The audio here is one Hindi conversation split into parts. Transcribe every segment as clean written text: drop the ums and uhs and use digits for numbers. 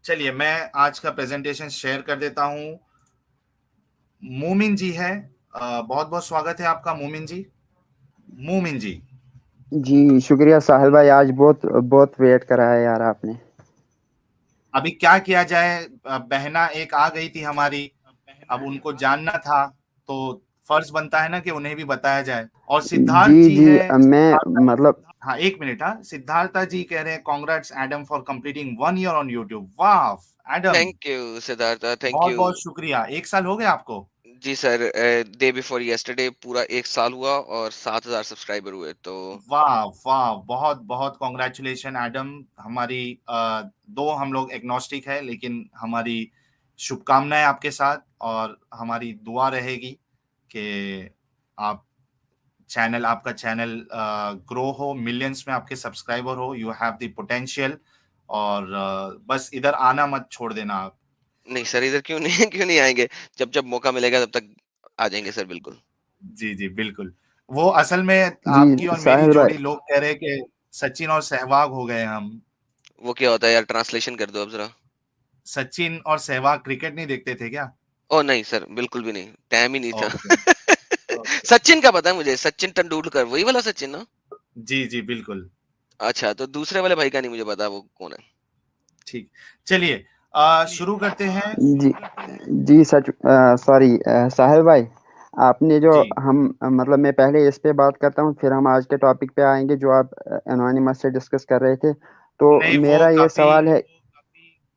चलिए मैं आज का प्रेजेंटेशन शेयर कर देता हूँ। मोमिन जी है, बहुत बहुत स्वागत है आपका मोमिन जी। मोमिन जी, जी शुक्रिया साहिल भाई। आज बहुत बहुत वेट करा है यार आपने। अभी क्या किया जाए, बहना एक आ गई थी हमारी, अब उनको जानना था, तो फर्ज बनता है ना कि उन्हें भी बताया जाए। और सिद्धार्थ जी जी जी है, मैं सिद्धार्थ, मतलब हाँ एक मिनट, हाँ सिद्धार्था जी कह रहे हैं congrats Adam for completing 1 year on YouTube. वाह Adam, thank you Siddharth, thank बहुत यू। बहुत शुक्रिया। 1 साल हो गए आपको? जी सर, डे बिफोर यस्टरडे पूरा 1 साल हुआ और 7,000 सब्सक्राइबर हुए तो। वाह वाह, बहुत बहुत कॉन्ग्रेचुलेशन एडम। हमारी दो हम लोग एग्नोस्टिक है, लेकिन हमारी शुभकामनाएं आपके साथ, और हमारी दुआ रहेगी कि आप चैनल, आपका चैनल ग्रो हो, मिलियंस में आपके सब्सक्राइबर हो। यू हैव द पोटेंशियल, और बस इधर आना मत छोड़ देना आप। नहीं सर, इधर क्यों नहीं क्यों नहीं आएंगे। जब जब मौका मिलेगा तब तक आ जाएंगे सर, बिल्कुल। जी जी बिल्कुल। वो असल में जी आपकी और मेरी साहिल भाई। जोड़ी, लोग कह रहे हैं कि सचिन और सहवाग हो गए हम। वो क्या होता है यार, ट्रांसलेशन कर दो अब जरा। सचिन और सहवाग क्रिकेट नहीं देखते थे क्या? ओ नहीं सर, बिल्कुल भी नहीं, टाइम ही नहीं था। Okay okay. सचिन का पता है मुझे, सचिन तेंदुलकर, वही वाला सचिन ना। जी जी बिल्कुल। अच्छा, तो दूसरे वाले भाई का नहीं मुझे पता वो कौन है। ठीक, चलिए शुरू करते हैं। जी जी सच सॉरी साहिल भाई। आपने जो जी हम मतलब मैं पहले इस पे बात करता हूँ, फिर हम आज के टॉपिक पे आएंगे जो आप एनोनिमस से डिस्कस कर रहे थे। तो नहीं, वो मेरा ये काफी, सवाल है।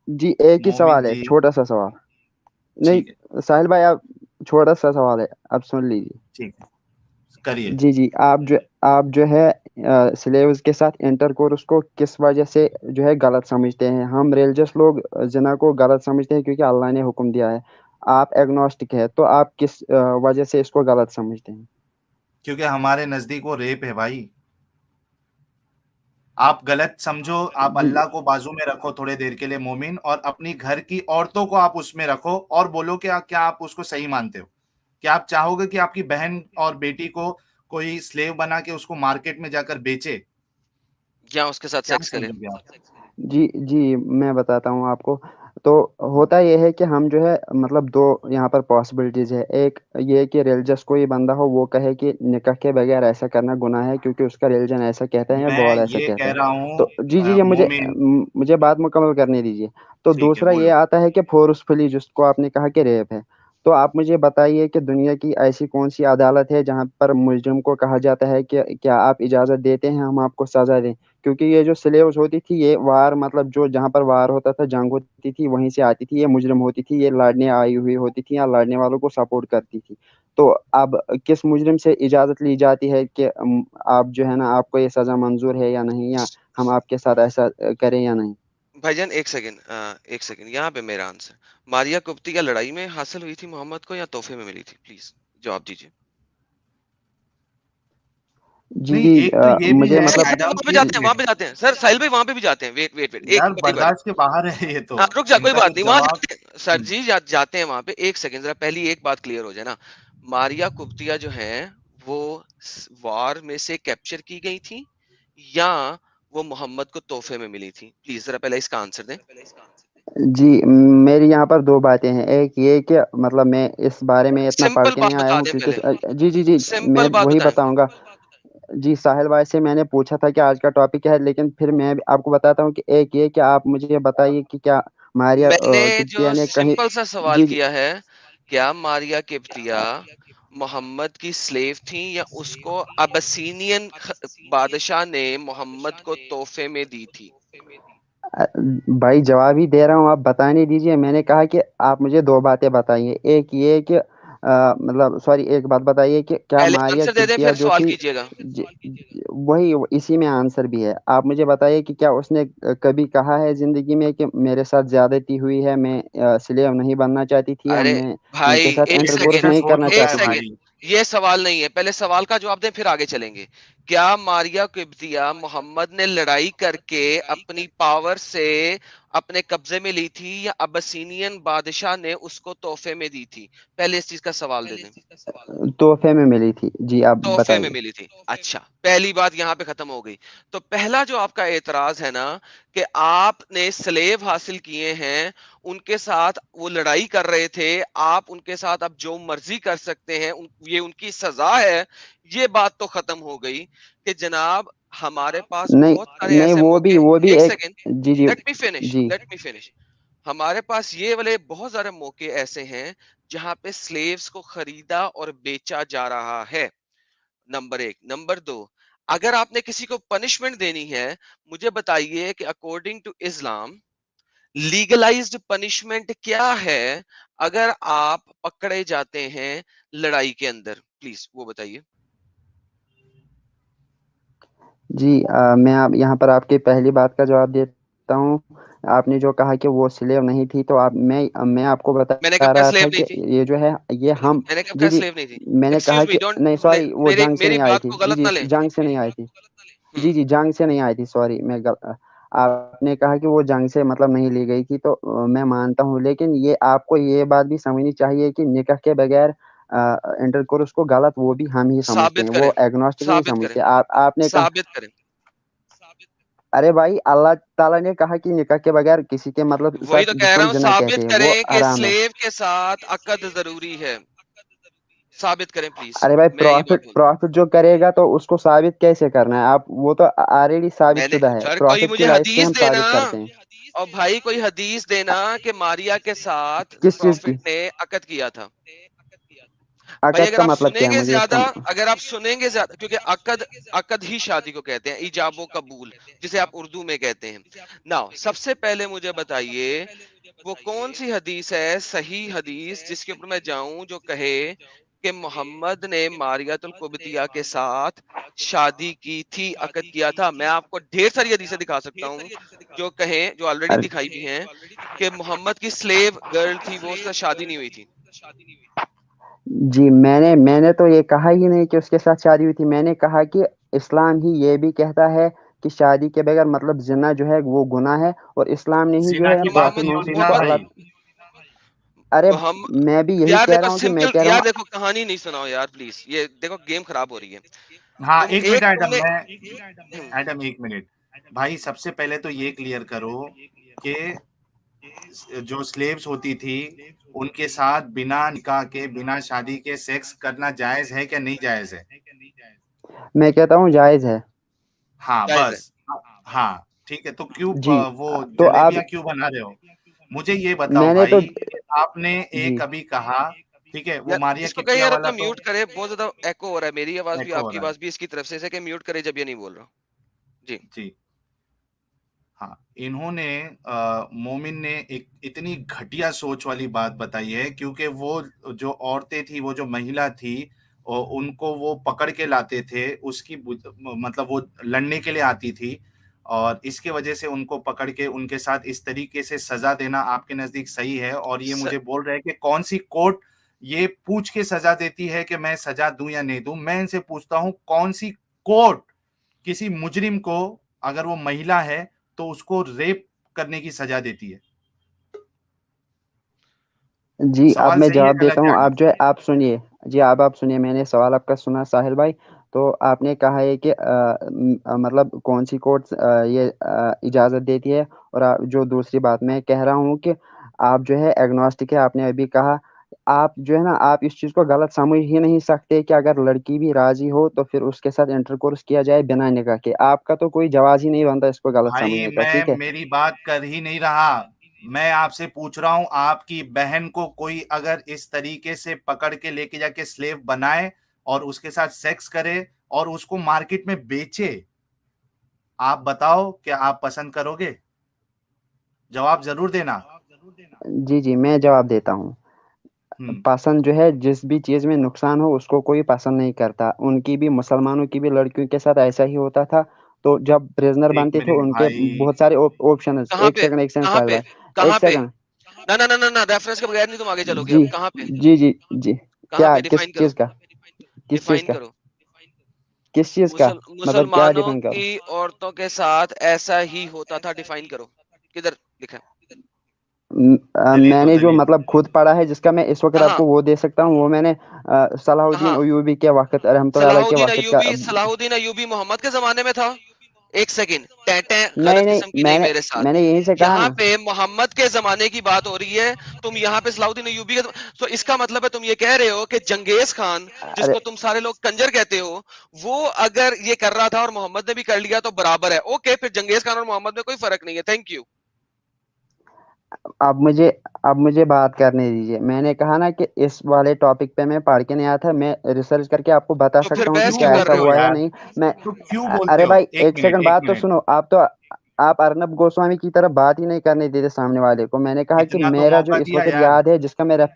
जी एक ही मोमिन सवाल है, जी, छोटा सा सवाल। ठीक है, नहीं साहिल भाई, आप छोटा सा सवाल है, आप सुन लीजिए। ठीक है, करिए। जी जी आप जो है स्लेव्स के साथ इंटरकोर्स को किस वजह से जो है गलत समझते हैं? हम रिलीजियस लोग जना को गलत समझते हैं क्योंकि अल्लाह ने हुक्म दिया है। आप एग्नोस्टिक है तो आप किस वजह से इसको गलत समझते हैं? क्योंकि हमारे नजदीक वो रेप है भाई। आप गलत समझो, आप जी अल्लाह को बाजू में रखो थोड़े देर के लिए मोमिन, और अपनी घर की औरतों को आप उसमें रखो, और बोलो कि क्या आप उसको सही मानते हो? क्या आप चाहोगे कि आपकी बहन और बेटी को कोई स्लेव बना के उसको मार्केट में जाकर बेचे? या उसके साथ क्या सेक्स करे। समझोगे आप? जी जी मैं बताता हूँ आपको। तो होता यह है कि हम जो है मतलब दो यहाँ पर पॉसिबिलिटीज है। एक ये है कि रिलीजियस कोई बंदा हो वो कहे कि निकाह के बगैर ऐसा करना गुनाह है क्योंकि उसका रिलीजन ऐसा कहता है या मैं गॉड ऐसा ये कहता कह है। रहा हूँ, तो जी जी ये मोमिन, मुझे बात मुकम्मल करने दीजिए। तो ठीक है दूसरा ये बोलो। आता है कि फोर्सफुली, जिसको आपने कहा कि रेप है। तो आप मुझे बताइए कि दुनिया की ऐसी कौन सी अदालत है जहाँ पर मुजरिम को कहा जाता है कि क्या आप इजाज़त देते हैं हम आपको सजा दें? क्योंकि ये जो स्लेव्स होती थी ये वार मतलब जो जहाँ पर वार होता था, जंग होती थी, वहीं से आती थी। ये मुजरिम होती थी, ये लड़ने आई हुई होती थी या लड़ने वालों को सपोर्ट करती थी। तो अब किस मुजरिम से इजाजत ली जाती है कि आप जो है ना आपको ये सजा मंजूर है या नहीं, या हम आपके साथ ऐसा करें या नहीं? भाईजान एक सेकंड, एक सेकंड, यहाँ पे मेरा आंसर। मारिया कुप्ती क्या लड़ाई में हासिल हुई थी मोहम्मद को या तोहफे में मिली थी? प्लीज जवाब दीजिए। जी नहीं, जी एक तो ये भी मुझे है सर मतलब सर एडम वहां पे की, जाते हैं, वहां पे जाते हैं सर, साहिल भाई वहां पे भी जाते हैं। वेट वेट वेट, एक यार बारी बारी। बर्दाश्त के बाहर है ये तो। हाँ रुक जा, कोई इनका जो बात नहीं, वहां जवाब, जाते हैं सर जी, जाते हैं वहां पे। एक सेकंड, जरा पहली एक बात क्लियर हो जाए ना। मारिया कुप्तिया जो है वो वार में से कैप्चर की गई थी या वो मोहम्मद को तोहफे में मिली थी? प्लीज जरा पहले इसका आंसर दें। जी मेरी यहाँ पर दो बातें हैं। एक ये कि मतलब मैं इस बारे में इतना पढ़ सिंपल के नहीं बात आया बता हूँ दें क्योंकि पहले, जी जी जी मैं सिंपल बात वही बताएं। बताऊंगा। जी साहिल भाई से मैंने पूछा था कि आज का टॉपिक क्या है, लेकिन फिर मैं भी आपको बताता हूँ कि एक ये कि आप मुझे ये बताइए कि क्या मारिया मैंने जो कुप्तिया ने कहीं। सिंपल सा सवाल जी जी किया है, क्या मारिया किप्तिया मोहम्मद की स्लेव थी या उसको अबसीनियन बादशाह ने मोहम्मद को तोहफे में दी थी? भाई जवाब ही दे रहा हूँ, आप बताने दीजिए। मैंने कहा कि आप मुझे दो बातें बताइए। एक ये कि मतलब सॉरी एक बात बताइए कि क्या पहले मारिया आंसर दे दे किप्तिया फिर जो सवाल थी कीजिएगा। वही इसी में आंसर भी है। आप मुझे बताइए कि क्या उसने कभी कहा है जिंदगी में कि मेरे साथ ज्यादती हुई है, मैं स्लेव नहीं बनना चाहती थी, या अरे मैं भाई, उनके साथ एक ये इंटरकोर्स सेकंड, नहीं सच हो करना एक चुका है चाहती थी? सेकंड, भाई। ये सवाल नहीं है, पहले सवाल का जवाब दें फिर आगे चलेंगे। क्या मारिया किप्तिया मोहम्मद ने लड़ाई करके अपनी पावर से अपने कब्जे में ली थी या अबसीनियन बादशाह ने उसको तोहफे में दी थी? पहले इस चीज का सवाल दे दें। तोहफे में मिली थी जी, आप तोहफे में बताइए। मिली थी। अच्छा, पहली बात यहाँ पे खत्म हो गई। तो पहला जो आपका एतराज है ना कि आपने स्लेव हासिल किए हैं, उनके साथ वो लड़ाई कर रहे थे, आप उनके साथ अब जो मर्जी कर सकते हैं, ये उनकी सजा है। ये बात तो खत्म हो गई कि जनाब हमारे पास नहीं बहुत सारे नहीं, ऐसे वो मौके। भी एक एक। सेकेंड, जी जी लेट मी फिनिश, जी। Let me finish. हमारे पास ये वाले बहुत सारे मौके ऐसे हैं जहां पे स्लेव्स को खरीदा और बेचा जा रहा है। नंबर एक। नंबर दो, अगर आपने किसी को पनिशमेंट देनी है, मुझे बताइए कि according to Islam legalized punishment क्या है अगर आप पकड़े जाते हैं लड़ाई के अंदर? प्लीज वो बताइए। जी मैं आप यहाँ पर आपकी पहली बात का जवाब देता हूँ। आपने जो कहा कि वो स्लेव नहीं थी, तो आप मैं आपको मैंने बता कब कहा रहा स्लेव था नहीं कि थी? ये जो है ये हम। मैंने कब जी कहा जी, स्लेव नहीं थी? मैंने कहा एक्सक्यूज मी, कि डोंट, नहीं, सॉरी, वो मेरी जंग से मेरी नहीं आई बात थी। को जी गलत जी, ना लें। जंग से नहीं आई थी। जी हम्म। जी, जंग से नहीं आई थी, सॉरी। आपने कहा कि वो जंग से मतलब नहीं ली गई थी, तो मैं मानता हूँ, लेकिन ये आपको ये बात भी समझनी चाहिए कि निकाह के बगैर इंटरकोर्स को गलत वो भी हम ही समझते साबित हैं, करें, वो एग्नोस्टिक नहीं साबित करें, समझते। आपने कहा। साबित करें। अरे भाई, अल्लाह ताला ने कहा कि निकाह के बगैर किसी के मतलब वही साथ तो कह रहा जिसको हूं, जिना साबित कहते हैं वो करें कि हराम है। स्लेव के साथ अकद जरूरी है। साबित करें प्लीज। अरे भाई, मैं ये बात प्रॉफिट बोलता प्रॉफिट जो करेगा तो उसको साबित कैसे करना है? आप वो तो ऑलरेडी हूं। साबित मैंने शुदा है, सर कोई प्रॉफिट की मुझे लाइफ से हदीस हम देना, साबित करते हैं। और भाई कोई हदीस देना कि मारिया के साथ किस चीज प्रॉफिट की? ने अकद किया था। भाई अकद अगर का आप मतलब क्या है, सुनेंगे मुझे ज्यादा, इसका। अगर आप सुनेंगे ज्यादा, क्योंकि अकद, अकद ही शादी को कहते हैं, इजाबो कबूल, जिसे आप उर्दू में कहते हैं। नाउ सबसे पहले मुझे बताइए वो कौन सी हदीस है, सही हदीस, जिसके ऊपर मैं जाऊं जो कहे कि मोहम्मद ने मारियातुल कुब्तिया के साथ शादी की थी, अकद किया था। मैं आपको ढेर सारी हदीसें दिखा सकता हूं जो कहें, जो ऑलरेडी अरे दिखाई भी हैं, कि मोहम्मद की स्लेव गर्ल थी वो, उससे शादी नहीं हुई थी। जी, मैंने तो ये कहा ही नहीं कि उसके साथ शादी हुई थी। मैंने कहा कि इस्लाम ही ये भी कहता है कि शादी के बगैर मतलब जिना जो है वो गुनाह है, और इस्लाम ने ही जो जिना है की बात प्रॉफिट नहीं मोहम्मद होती सल्लल्लाहु ना अलैहि भाई। वसल्लम। अरे, मोहम्मद, मैं भी यही यार कह देखो रहा हूँ कि मैं सिंपल, कह रहा यार हूँ। देखो कहानी नहीं सुनाओ यार प्लीज, ये देखो गेम खराब हो रही है। हाँ, तुम एक मिनट एक एडम, तुमने मैं एडम एक मिनट। भाई सबसे पहले तो ये क्लियर करो कि जो स्लेव्स होती थी उनके साथ बिना निकाह के, बिना शादी के सेक्स करना जायज है क्या नहीं जायज है? मैं कहता हूँ जायज है। हाँ जायज है। बस। हाँ ठीक है, तो क्यों जी। वो तो आप जलेबियां क्यों बना रहे हो? मुझे ये बताओ मैंने तो भाई कि आपने जी एक अभी कहा, ठीक है, वो यार मारिया इसको कहिए किप्तिया यार वाला अपना तो म्यूट करे, बहुत ज्यादा एको हो रहा है, मेरी आवाज भी एको हो आपकी रहा है। आवाज भी इसकी तरफ से, इसे कि म्यूट करे जब ये नहीं बोल रहा। जी। जी हाँ, इन्होंने मोमिन ने एक इतनी घटिया सोच वाली बात बताई है, क्योंकि वो जो औरतें थी, वो जो महिला थी, और उनको वो पकड़ के लाते थे, उसकी मतलब वो लड़ने के लिए आती थी, और इसके वजह से उनको पकड़ के उनके साथ इस तरीके से सजा देना आपके नजदीक सही है? और ये स, मुझे बोल रहे हैं कि कौन सी कोर्ट ये पूछ के सजा देती है कि मैं सजा दूं या नहीं दूं? मैं इनसे पूछता हूं, कौन सी कोर्ट किसी मुजरिम को, अगर वो महिला है, तो उसको रेप करने की सजा देती है? जी, अब सवाल मैं सही है जवाब देता गलत है हूँ। आडम? आप जो है आप सुनिए। जी, आप सुनिए, मैंने सवाल आपका सुना साहिल भाई। तो आपने कहा है कि मतलब कौन सी कोर्ट ये इजाज़त देती है, और जो दूसरी बात मैं कह रहा हूँ कि आप जो है एग्नोस्टिक है, आपने अभी कहा। आप जो है ना, आप इस चीज़ को गलत समझ ही नहीं सकते कि अगर लड़की भी राजी हो तो फिर उसके साथ इंटरकोर्स किया जाए बिना निकाह के। आपका तो कोई जवाब ही नहीं बनता इसको गलत भाई समझने का, मैं ठीक है? मेरी बात कर ही नहीं रहा, मैं आपसे पूछ रहा हूं, आपकी बहन को कोई अगर इस तरीके से पकड़ के लेके जाके स्लेव बनाए और उसके साथ सेक्स करे और उसको मार्केट में बेचे, आप बताओ क्या आप पसंद करोगे? जवाब जरूर देना। जी जी, मैं जवाब देता हूँ। हम्म। पसंद जो है, जिस भी चीज में नुकसान हो उसको कोई पसंद नहीं करता। उनकी भी, मुसलमानों की भी लड़कियों के साथ ऐसा ही होता था। तो जब प्रिजनर एक बनते थे मिनट उनके भाई। बहुत सारे ऑप्शन। कहाँ पे, एक सेकंड कहाँ साहिल पे, भाई, एक कहाँ पे? सेकंड। ना ना ना ना ना, रेफरेंस के बगैर नहीं तुम आगे चलोगे। जी अब कहाँ पे, जी जी जी। कहाँ क्या, पे किस डिफाइन करो, चीज का? किस चीज डिफाइन का? करो। किस चीज का? मतलब क्या मुसलमानों डिफाइन की करूं? औरतों के साथ ऐसा ही होता था, डिफाइन करो किधर। लिखा है। मैंने जो चलिए मतलब खुद पढ़ा है जिसका मैं इस वक्त कहाँ आपको वो दे सकता हूँ, वो मैंने सलाहुद्दीन कहाँ अयूबी के वक्त रहमतुल्लाह अलैह के वक्त का। सलाहुद्दीन अयूबी मोहम्मद के जमाने में था। एक सेकंड, टैं नहीं गलत नहीं, किस्म की नहीं मैंने मेरे साथ। मैंने यहीं से कहा यहाँ ना। पे मोहम्मद के जमाने की बात हो रही है, तुम यहाँ पे सलाहुद्दीन अयूबी के तो इसका मतलब है तुम ये कह रहे हो कि जंगेज खान, अरे जिसको तुम सारे लोग कंजर कहते हो, वो अगर ये कर रहा था और मोहम्मद ने भी कर लिया तो बराबर है। ओके, फिर जंगेज खान और मोहम्मद में कोई फर्क नहीं है। Thank you. अब मुझे अब मुझे बात करने दीजिए। मैंने कहा ना कि इस वाले टॉपिक पे मैं पढ़ के नहीं आया था, मैं रिसर्च करके आपको बता तो फिर सकता हूँ कि बहस क्यों क्यों क्या कर ऐसा बोलते रहे हो? हो हुआ या यार? नहीं। मैं तो क्यों बोलते अरे हो? भाई एक एक मिनट, सेकंड, एक बात तो मिनट। सुनो। आप अर्नब गोस्वामी की तरफ बात ही नहीं करने देते सामने वाले को। मैंने कहा कि इतना तो मेरा जो मौका इस दिया वक्त यार। याद है जिसका मेरा।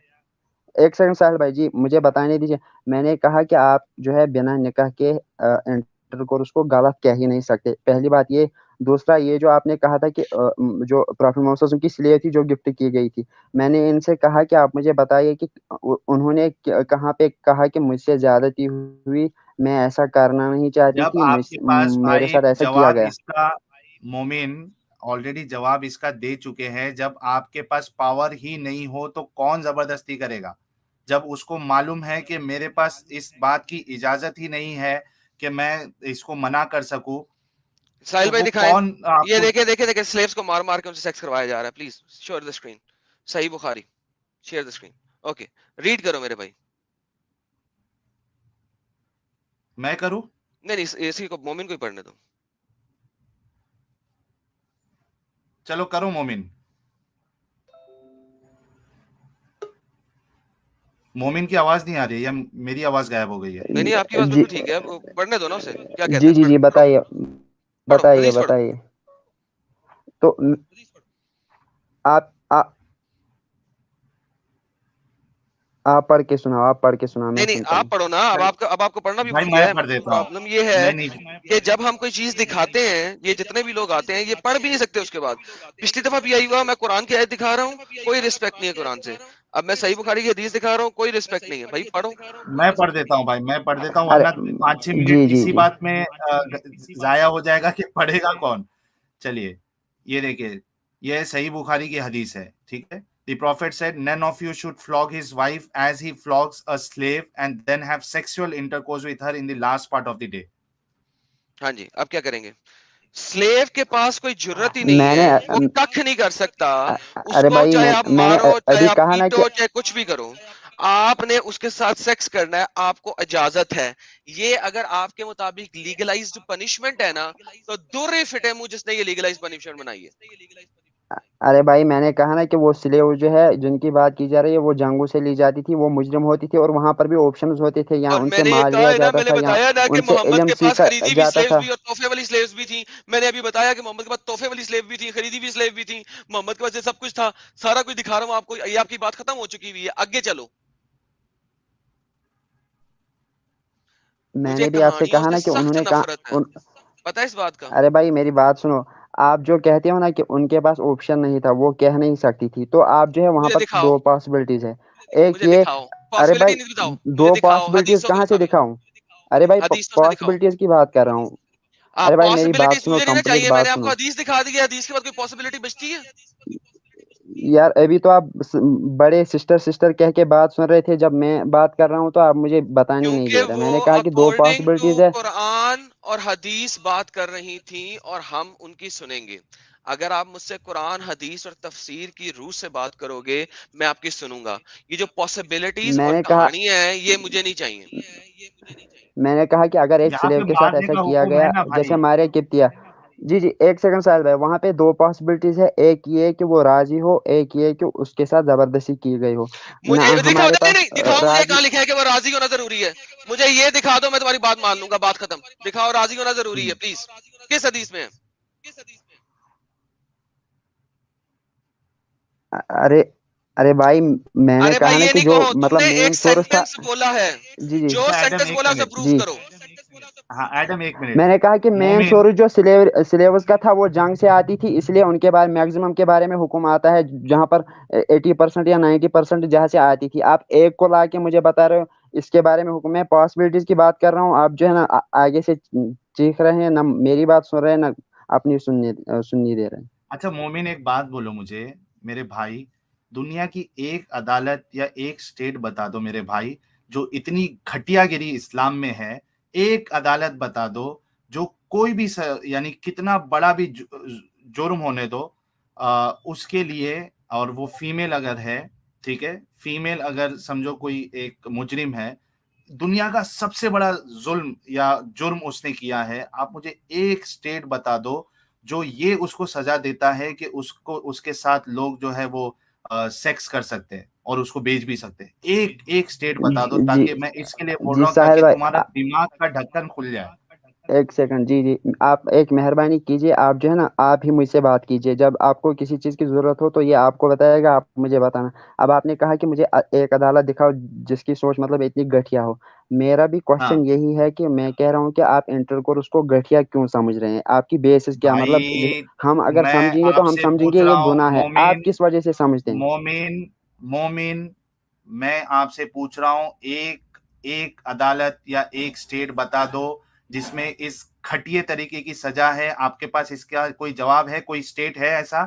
एक सेकंड साहिल भाई जी, मुझे बताने दीजिए। मैंने कहा कि आप जो है बिना निकाह के इंटरकोर्स को गलत कह ही नहीं सकते, पहली बात ये। दूसरा ये जो आपने कहा था कि जो प्रॉफेट मोहम्मद सल्लल्लाहु अलैहि वसल्लम की स्लेव थी जो गिफ्ट की गई थी, मैंने इनसे कहा कि आप मुझे बताइए कि उन्होंने कहाँ पे कहा कि मुझसे ज्यादती हुई, मैं ऐसा करना नहीं चाहती जब थी, आपके पास मेरे भाई साथ ऐसा किया जवाब गया। इसका, मोमिन ऑलरेडी जवाब इसका दे चुके हैं। जब आपके पास पावर ही नहीं हो तो कौन जबरदस्ती करेगा? जब उसको मालूम है कि मेरे पास इस बात की इजाजत ही नहीं है कि मैं इसको मना कर सकूं, साहिल तो भाई वो दिखाएं। कौन ये आपको? देखे देखे देखे, स्लेव्स को मार मार के उनसे सेक्स करवाया जा रहा है। Please share the screen. सही Bukhari, share the screen. Okay, read करो मेरे भाई। मैं करूं? नहीं नहीं, इसी को मोमिन को ही पढ़ने दो। चलो करो मोमिन। मोमिन की आवाज नहीं आ रही है या मेरी आवाज गायब हो गई है? नहीं नहीं, आपकी बात जी बिल्कुल ठीक है। वो पढ़ने दो ना उसे, क्या कहते जी हैं। जी जी, पढ़ो बताइए पढ़ो, बताइए हदीस पढ़ो। बताइए। तो आप आप पढ़ के सुनाओ, मैं नहीं नहीं, सुनता आप हूँ। पढ़ो ना। अब आपको पढ़ना भी भाई भूल मैं गया है। पढ़ देता हूँ। प्रॉब्लम ये है नहीं नहीं। कि जब हम कोई चीज दिखाते हैं, ये जितने भी लोग आते हैं ये पढ़ भी नहीं सकते उसके बाद। पिछली दफा भी यही हुआ, मैं कुरान की आयत दिखा रहा हूँ, कोई रिस्पेक्ट नहीं है कुरान से। अब मैं सही बुखारी की हदीस दिखा रहा हूँ, कोई रिस्पेक्ट नहीं है। भाई पढ़ो। मैं पढ़ देता हूँ भाई, मैं पढ़ देता हूँ, अरे वरना 5-6 मिनट जी जी इसी जी। बात में जाया हो जाएगा कि पढ़ेगा कौन। चलिए, ये देखिए, ये सही बुखारी की हदीस है, ठीक है। The prophet said, none of you should flog his wife as he flogs a slave and then have sexual intercourse with her in the last part of the day. हाँ जी, अब क्या करेंगे? स्लेव के पास कोई जरूरत ही नहीं मैंने है, वो कख नहीं कर सकता। अरे उसको भाई चाहे आप मैंने मारो, चाहे अभी आप कहा ना कि पीटो, चाहे कुछ भी करो, आपने उसके साथ सेक्स करना है, आपको इजाजत है। ये अगर आपके मुताबिक लीगलाइज्ड पनिशमेंट है ना, तो दूर फिट है मुंह जिसने ये लीगलाइज्ड पनिशमेंट बनाई है। अरे भाई मैंने कहा ना कि वो स्लेव जो है जिनकी बात की जा रही है वो जंगों से ली जाती थी, वो मुजरिम होती थी, और वहां पर भी ऑप्शंस होते थे, या और उनसे मैंने ये माल कहा लिया है ना, जाता मैंने था या बताया ना कि उनसे मोहम्मद इल्म के पास सीखा खरीदी भी जाता स्लेव्स था। भी और तोहफे वाली स्लेव्स भी थी। मैंने अभी बताया कि मोहम्मद के पास तोहफे वाली स्लेव भी थी, खरीदी भी स्लेव भी थी। मोहम्मद के पास ये सब कुछ था। सारा कुछ दिखा रहा हूँ आपको। ये आपकी बात खत्म हो चुकी हुई है, आगे चलो। मुझे मैंने भी आपसे कहानियों कहा से ना कि सख्त उन्होंने कहा नफरत है, पता है इस बात का। अरे भाई मेरी बात सुनो। आप जो कहते हो ना कि उनके पास ऑप्शन नहीं था, वो कह नहीं सकती थी, तो आप जो है वहां मुझे पर दिखाओ, दो पॉसिबिलिटीज है। एक मुझे ये। दिखाओ अरे पॉसिबिलिटी भाई नहीं, दिखाओ मुझे, दो दिखाओ पॉसिबिलिटीज हदीसों के कहाँ से मुताबिक। दिखाऊं? अरे भाई हदीसों से दिखाओ। पॉसिबिलिटीज की बात कर रहा हूँ। अरे भाई मेरी बात पॉसिबिलिटीज सुनो, मुझे नहीं ना कंप्लीट चाहिए, बात मैंने आपको सुनो। हदीस दिखा दी है। हदीस के बाद कोई पॉसिबिलिटी बचती है? यार अभी तो आप बड़े सिस्टर सिस्टर कह के बात सुन रहे थे, जब मैं बात कर रहा हूँ तो आप मुझे बताने नहीं क्योंकि दे रहे। वो मैंने कहा कि दो अकॉर्डिंग टू पॉसिबिलिटीज है। कुरान और हदीस बात कर रही थी और हम उनकी सुनेंगे। अगर आप मुझसे कुरान, हदीस और तफसीर की रूह से बात करोगे, मैं आपकी सुनूंगा। ये जो पॉसिबिलिटीज और मैंने कहा कहानियां हैं, ये मुझे नहीं चाहिए। मैंने कहा कि अगर एक यहाँ स्लेव पे के साथ मारने ऐसा का किया हुक्म है गया ना जैसे भाई। हमारे किप्तिया। जी जी, एक सेकंड साहिल भाई, वहां पे दो पॉसिबिलिटीज है, एक ये कि वो राजी हो, एक ये कि उसके साथ जबरदस्ती की गई हो ना। मुझे दिखाओ, हमारे नहीं पास नहीं दिखाओ, मुझे राजी। कहाँ लिखा है कि वो राजी होना जरूरी है। मुझे ये दिखा दो, मैं तुम्हारी बात मान लूंगा। बात खत्म। दिखाओ राजी होना जरूरी है प्लीज। किस हदीस में है? अरे अरे भाई मैंने अरे भाई कहा ना ये कि नहीं जो कहो, मतलब तुमने एक मेन सोर्स था। सेंटेंस बोला है। जी जी जो अच्छा एडम सेंटेंस एक बोला उसे मिनट। प्रूव जी। करो। हाँ एडम एक मिनट। मैंने कहा कि मेन मोमिन, सोर्स जो सिलेबस का था वो जंग से आती थी, इसलिए उनके बारे मैक्सिमम के बारे में हुक्म आता है, जहाँ पर 80% या 90% जहाँ से आती थी। आप एक को ला के मुझे बता रहे हो इसके बारे में हुक्म है। पॉसिबिलिटीज की बात कर रहा हूँ, आप जो है ना आगे से चीख रहे हैं, ना मेरी बात सुन रहे हैं, ना अपनी सुनने दे रहे हैं। अच्छा मोमिन, एक बात बोलो मुझे मेरे भाई, दुनिया की एक अदालत या एक स्टेट बता दो मेरे भाई, जो इतनी घटियागिरी इस्लाम में है। एक अदालत बता दो जो कोई भी यानी कितना बड़ा भी जुर्म होने दो, उसके लिए, और वो फीमेल अगर है, ठीक है, फीमेल अगर समझो कोई एक मुजरिम है, दुनिया का सबसे बड़ा जुल्म या जुर्म उसने किया है, आप मुझे एक स्टेट बता दो जो ये उसको सजा देता है कि उसको उसके साथ लोग जो है वो सेक्स कर सकते हैं और उसको बेच भी सकते हैं। एक एक स्टेट बता दो, जी ताकि मैं इसके लिए बोल जी रहा हूँ, साहिल ताकि भाई, तुम्हारा दिमाग का ढक्कन खुल जाए। एक सेकंड। जी जी, आप एक मेहरबानी कीजिए, आप जो है ना, आप ही मुझसे बात कीजिए। जब आपको किसी चीज़ की ज़रूरत हो तो ये आपको बताएगा, आप मुझे बताना। अब आपने कहा कि मुझे एक अदालत दिखाओ जिसकी सोच मतलब इतनी घटिया हो। मेरा भी हाँ क्वेश्चन यही है कि मैं कह रहा हूँ कि आप इंटरकोर्स को घटिया क्यों समझ रहे हैं? आपकी बेसिस क्या मतलब? भाई, हम अगर मैं समझेंगे तो हम आपसे पूछ समझेंगे रहा ये हूँ गुनाह है। आप मोमिन, किस वजह से समझते हैं? मोमिन, मोमिन, मैं आपसे पूछ रहा हूँ, एक एक अदालत या एक स्टेट बता दो जिसमें इस घटिया तरीके की सजा है। आपके पास इसका कोई जवाब है? कोई स्टेट है ऐसा?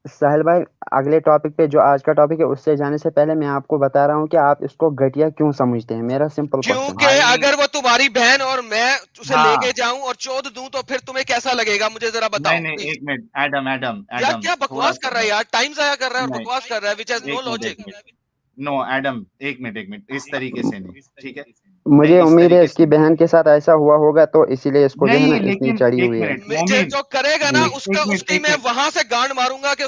साहिल भाई, अगले टॉपिक पे, जो आज का टॉपिक है उससे जाने से पहले मैं आपको बता रहा हूँ कि आप इसको घटिया क्यों समझते हैं। मेरा सिंपल क्वेश्चन है। क्योंकि भाई, अगर वो तुम्हारी बहन और मैं उसे लेके हाँ, जाऊं और चोद दूं तो फिर तुम्हें कैसा लगेगा, मुझे जरा नहीं बताओ नहीं, प्लीज। एक मिनट, एडम एडम यार एडम, क्या थोड़ा बकवास कर रहा है सबर। यार, टाइम जाया कर रहा है और नहीं, बकवास कर रहा है, विच हैज नो एक मिनट, एक लॉजिक। मिनट, नो एडम, एक मिनट, एक मिनट, इस तरीके से नहीं, ठीक है, मैं मुझे इस उम्मीद है तरीके से इसकी नहीं। बहन के साथ ऐसा हुआ होगा, तो इसीलिए इसको जो है ना नहीं, इतनी लेकिन चढ़ी एक हुई है। मिनट मुझे मोमिन, जो करेगा ना जी उसका एक मिनट, उसकी एक मैं मिनट, वहां से गांड मारूंगा कि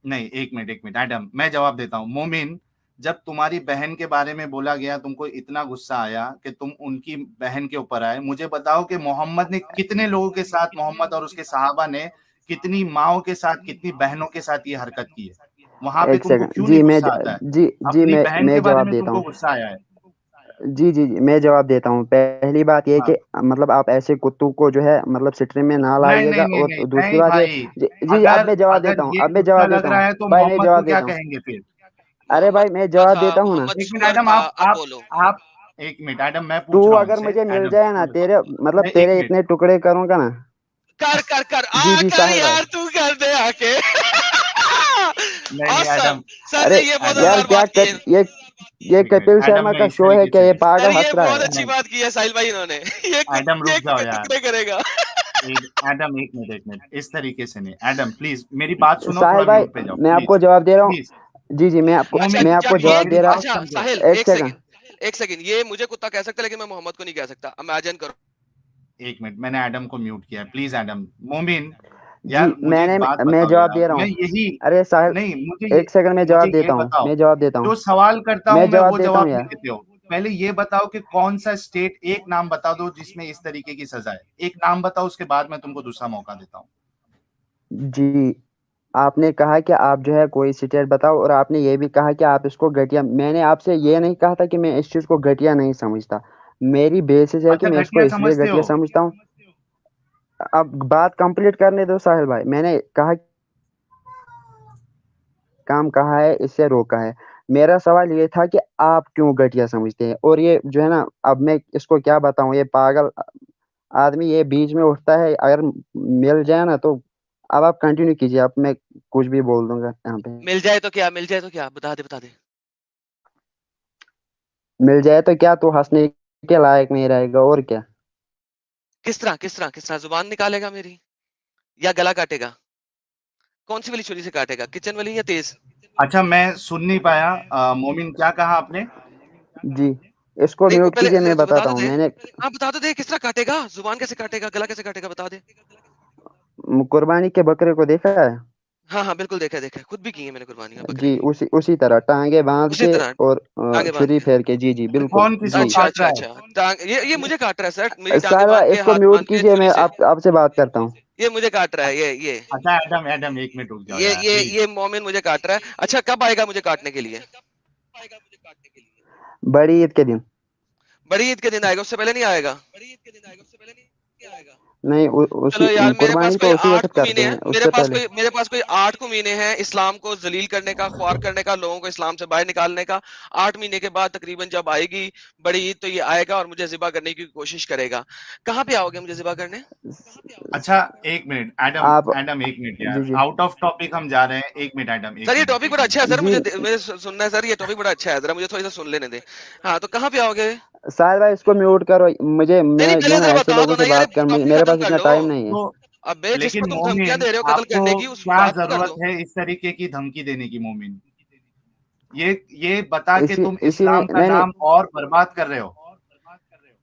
नहीं, एक मिनट, एक मिनट, एडम, मैं जवाब देता हूँ। मोमिन, जब तुम्हारी बहन के बारे में बोला गया, तुमको इतना गुस्सा आया कि तुम उनकी बहन के ऊपर आए। मुझे बताओ कि मोहम्मद ने कितने लोगों के साथ, मोहम्मद और उसके सहाबा ने कितनी माओं के साथ, कितनी बहनों के साथ ये हरकत की है। वहां पे एक तुमको सेकंड। क्यों नहीं गुस्सा आता है? जी जी, अपनी बहन के मैं बारे जवाब में देता तुमको हूँ। गुस्सा आया है? जी, मैं जवाब देता हूँ। पहली बात ये कि हाँ, मतलब आप ऐसे कुत्तों को जो है मतलब स्ट्रीम में ना नहीं लाइएगा। नहीं नहीं और नहीं दूसरी नहीं बात ये, भाई, जी अब अगर मैं जवाब अगर देता हूँ, ये अब मैं कुत्ता जवाब लग देता रहा हूँ। है तो भाई मैं मोहम्मद को जवाब क्या देता हूँ। कहेंगे फिर? अरे भाई मैं जवाब देता हूँ ना। मोहम्मद एक मिनट शुगर एडम, खा, आप अब आप बोलो। आप एक मिनट एडम, मैं तू पूछ रहा हूँ अगर उनसे। मुझे मिल एडम, जाए ना, तेरे मतलब नहीं, एक तेरे मिनट, इतने टुकड़े करूंगा ना। कर कर कर जी आ जी कर साहिल भाई। यार, तू कर दे आके। नहीं नहीं ऑसम। एडम, सर अरे ने ये बहुत एडम, यार, मजेदार बात की है। ये एक मिनट कपिल एडम, शर्मा मैं का इस शो है तरीके क्या? से ये नहीं, सर पागल ये हंस रहा बहुत है। अच्छी नहीं, बात की है साहिल भाई इन्होंने। एडम ये रुक जाओ यार। टुकड़े करेगा। एडम, एक मिनट, एक मिनट, इस तरीके से नहीं। एडम प्लीज मेरी बात सुनो, साहिल थोड़ा भाई, म्यूट पे जाओ मैं आपको प्लीज, जवाब दे रहा हूँ। प्लीज। जी अच्छा मोमिन मैं क्या आपको प्लीज जवाब मेरी ये, दे रहा बात अच्छा समझो। साहिल, हूँ। एक एक सेकंड। सेकंड, एक सेकंड, ये मुझे कुत्ता कह सकता है लेकिन मैं मोहम्मद को नहीं कह सकता, इमेजिन करो। एक मिनट, मैंने एडम को म्यूट किया है, प्लीज एडम। मोमिन, जी यार मुझे एक बात मैं बताओ जवाब यार, दे रहा मैं हूँ। यही, अरे साहिल, नहीं मुझे ये, एक सेकंड में मुझे जवाब ये देता हूँ, बताओ, मैं जवाब देता हूँ। जो सवाल करता हूं मैं मैं जवाब वो देता जवाब हूँ नहीं यार। देते हो। पहले ये बताओ कि कौन सा स्टेट, एक नाम बता दो जिसमें इस तरीके की सजा है। एक नाम बताओ, उसके बाद मैं तुमको दूसरा मौका देता हूँ। जी, आपने कहा कि आप जो है कोई स्टेट बताओ, और आपने ये भी कहा कि आप इसको घटिया। मैंने आपसे ये नहीं कहा था कि मैं इस चीज़ को घटिया नहीं समझता। मेरी बेसिस है कि अच्छा, मैं इसको घटिया इसलिए समझते घटिया हो? समझता हूँ। अब बात कंप्लीट करने दो साहिल भाई। मैंने कहा, काम कहा है, इससे रोका है। मेरा सवाल ये था कि आप क्यों घटिया समझते हैं। और ये जो है ना, अब मैं इसको क्या बताऊं, ये पागल आदमी ये बीच में उठता है। अगर मिल जाए ना तो, अब आप कंटिन्यू कीजिए। अब मैं कुछ भी बोल दूंगा यहाँ पे। मिल जाए तो क्या, मिल जाए तो क्या, बता दे बता दे। मिल जाए तो क्या, तो हंसने के लायक नहीं रहेगा और क्या। किस तरह किस तरह किस तरह, जुबान निकालेगा मेरी या गला काटेगा? कौन सी वाली छुरी से काटेगा, किचन वाली या तेज? अच्छा, मैं सुन नहीं पाया। मोमिन, क्या कहा आपने? जी, इसको नहीं वो म्यूट कीजिए, मैं पहले बता बताता तो हूँ। दे। मैंने हाँ बता तो दे, किस तरह काटेगा, जुबान कैसे काटेगा, गला कैसे काटेगा, बता दे। कुर्बानी के बकरे को देखा है। हाँ हाँ बिल्कुल देखा है, देखा है, खुद भी की है मैंने कुर्बानियां बकरे जी, की। उसी उसी तरह टांगे बांध उसी के तरह और टांगे बांध छुरी के। फेर के। जी जी बिल्कुल। कौन किसको जी अच्छा काट अच्छा रहा है? अच्छा, टांग ये मुझे काट रहा है सर, मेरी टांगे सारा बांध के, इसको हाथ म्यूट बांध के कीजिए, छुरी मैं से। आपसे बात करता हूँ। ये मुझे काट रहा है, ये अच्छा एडम, एडम, एक मिनट रुक जाओ ये यार ये प्लीज। ये मोमिन मुझे काट रहा है। अच्छा कब आएगा मुझे काटने के लिए? बड़ी ईद के दिन। बड़ी ईद के दिन आएगा, उससे पहले नहीं आएगा। नहीं चलो उसी यार, मेरे पास कुर्बानी कोई तो उसी 8 वक्त कमीने करते हैं, हैं, उससे पहले। मेरे पास कोई 8 कमीने हैं इस्लाम को जलील करने का, ख्वार करने का, लोगों को इस्लाम से बाहर निकालने का। 8 महीने के बाद तकरीबन जब आएगी बड़ी ईद, तो ये आएगा और मुझे ज़िबा करने की कोशिश करेगा। कहाँ पे आओगे मुझे ज़िबा करने? अच्छा, एक मिनट एडम, आप एडम एक मिनट जी यार, जी आउट ऑफ टॉपिक हम जा रहे हैं। एक मिनट एडम, सर ये टॉपिक एक बड़ा मिनट अच्छा है सर, जी मुझे सुनना है सर, ये टॉपिक बड़ा अच्छा है, जरा मुझे थोड़ी सा सुन लेने दे। हाँ, तो कहाँ पे आओगे? साहिल भाई इसको म्यूट करो, नहीं नहीं, मैं जो पहले है जरा ना ऐसे बता लोगों दो से ना यार, बात कर, टॉपिक मेरे खत्म पास कर इतना लो। टाइम नहीं है। तो अबे लेकिन जिसको तुम धमकियां मोमिन, दे रहे हो कत्ल करने आपको की, उस क्या बात तो कर जरूरत दो। है इस तरीके की धमकी देने की मोमिन? ये बता के इसी तुम इसी में इस्लाम का नहीं नहीं नाम और बर्बाद कर रहे हो।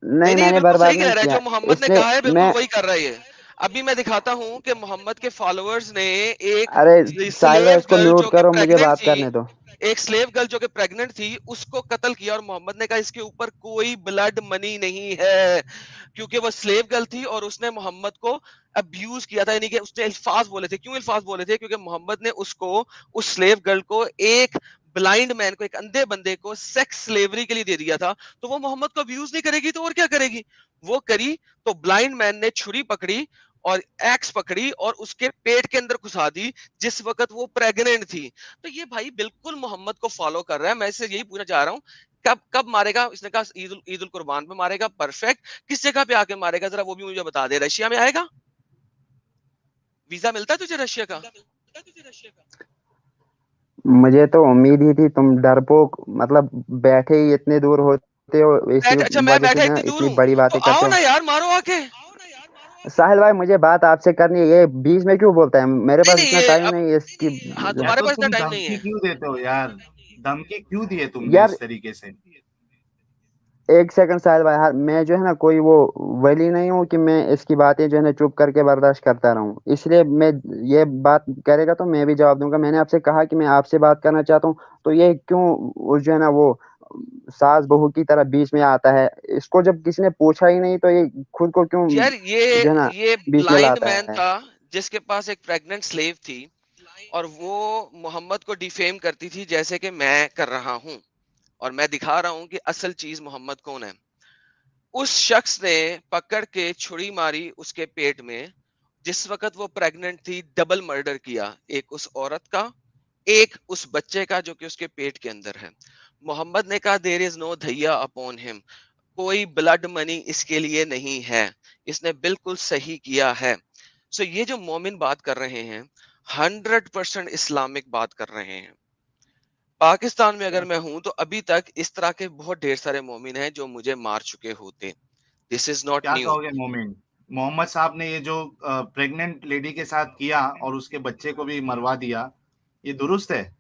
नहीं नहीं, नहीं, ये मैंने बिल्कुल सही बर्बाद कह नहीं रहा है, जो किया। मोहम्मद ने इसने कहा है बिल्कुल मैं वही कर रहा है ये। अभी मैं दिखाता हूँ कि मोहम्मद के फॉलोअर्स ने एक अरे साहिल भाई स्लेव इसको गर्ल म्यूट जो कि करो, मुझे प्रेग्नेंट बात थी, करने दो। एक स्लेव गर्ल जो कि प्रेग्नेंट थी, उसको कत्ल किया, और मोहम्मद ने कहा इसके ऊपर कोई ब्लड मनी नहीं है, क्योंकि वो स्लेव गर्ल थी और उसने मोहम्मद को अब्यूज किया था, यानी कि उसने अल्फाज बोले थे। क्यों अल्फाज बोले थे? क्योंकि मोहम्मद ने उसको, उस स्लेव गर्ल को, एक ब्लाइंड मैन को, एक अंधे बंदे को सेक्स स्लेवरी के लिए दे दिया था। तो वो मोहम्मद को अब्यूज नहीं करेगी तो और क्या करेगी? वो करी तो ब्लाइंड मैन ने छुरी पकड़ी और एक्स पकड़ी और उसके पेट के अंदर घुसा दी, जिस वक्त वो प्रेग्नेंट थी। तो ये भाई बिल्कुल मोहम्मद को फॉलो कर रहा है। मैं इससे यही पूछना चाह रहा हूँ, कब कब मारेगा? इसने कहा ईद उल कुर्बान पे मारेगा, परफेक्ट। किस जगह पे आके मारेगा, जरा वो भी मुझे बता दे। रशिया में आएगा? वीजा मिलता है तुझे रशिया का? मुझे तो उम्मीद ही थी, तुम डरपोक, मतलब बैठे ही इतने दूर होते हो, इसी अच्छा, मैं वजह से बैठा जो है इतनी दूर इतनी हूँ, बड़ी तो बातें करते आओ हो। ना यार, मारो आके। साहिल भाई मुझे बात आपसे करनी है, ये बीच में क्यों बोलता है? मेरे नहीं पास नहीं, इतना ये टाइम अब, नहीं है इसकी। हाँ, यार तुम्हारे तो पास इतना तुम टाइम नहीं धमकी है। क्यों देते हो यार? धमकी क्यों दी है तुमने यार इस तरीके से? एक सेकंड साहिल भाई, मैं जो है ना कोई वो वली नहीं हूँ कि मैं इसकी बातें जो है ना चुप करके बर्दाश्त करता रहूँ, इसलिए मैं, ये बात करेगा तो मैं भी जवाब दूंगा। मैंने आपसे कहा कि मैं आपसे बात करना चाहता हूँ, तो ये क्यों वो जो है ना वो सास बहू की तरह बीच में आता है? इसको जब किसी ने पूछा ही नहीं तो ये खुद को क्यों यार जो है ना ये बीच में ब्लाइंड लाता मैन है? था, जिसके पास एक प्रेग्नेंट स्लेव थी, और वो मोहम्मद को डिफेम करती थी, जैसे कि मैं कर रहा हूं, और मैं दिखा रहा हूं कि असल चीज मोहम्मद कौन है। उस शख्स ने पकड़ के छुरी मारी उसके पेट में, जिस वक्त वो प्रेग्नेंट थी, डबल मर्डर किया, एक उस औरत का, एक उस बच्चे का जो कि उसके पेट के अंदर है। मोहम्मद ने कहा देयर इज नो धैया अपॉन हिम, कोई ब्लड मनी इसके लिए नहीं है। इसने बिल्कुल सही किया है। सो ये जो मोमिन बात कर रहे हैं, 100% इस्लामिक बात कर रहे हैं। पाकिस्तान में अगर मैं हूं तो अभी तक इस तरह के बहुत ढेर सारे मोमिन हैं जो मुझे मार चुके होते। दिस इज नॉट क्या न्यू। कहोगे मोमिन? मोहम्मद साहब ने ये जो प्रेग्नेंट लेडी के साथ किया और उसके बच्चे को भी मरवा दिया, ये दुरुस्त है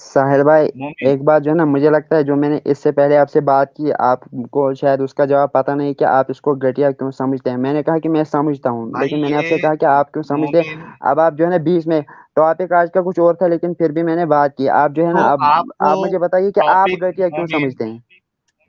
साहिल भाई मोमिन? एक बात जो है ना, मुझे लगता है जो मैंने इससे पहले आपसे बात की, आपको शायद उसका जवाब पता नहीं कि आप इसको घटिया क्यों समझते हैं। मैंने कहा कि मैं समझता हूँ, भाई लेकिन मैंने ये आपसे कहा कि आप क्यों समझते मोमिन, हैं। अब आप जो है ना बीच में, टॉपिक आज का कुछ और था लेकिन फिर भी मैंने बात की, आप जो है ना तो अब आपको आप मुझे बताइए कि आप टॉपिक, घटिया क्यों मोमिन समझते हैं।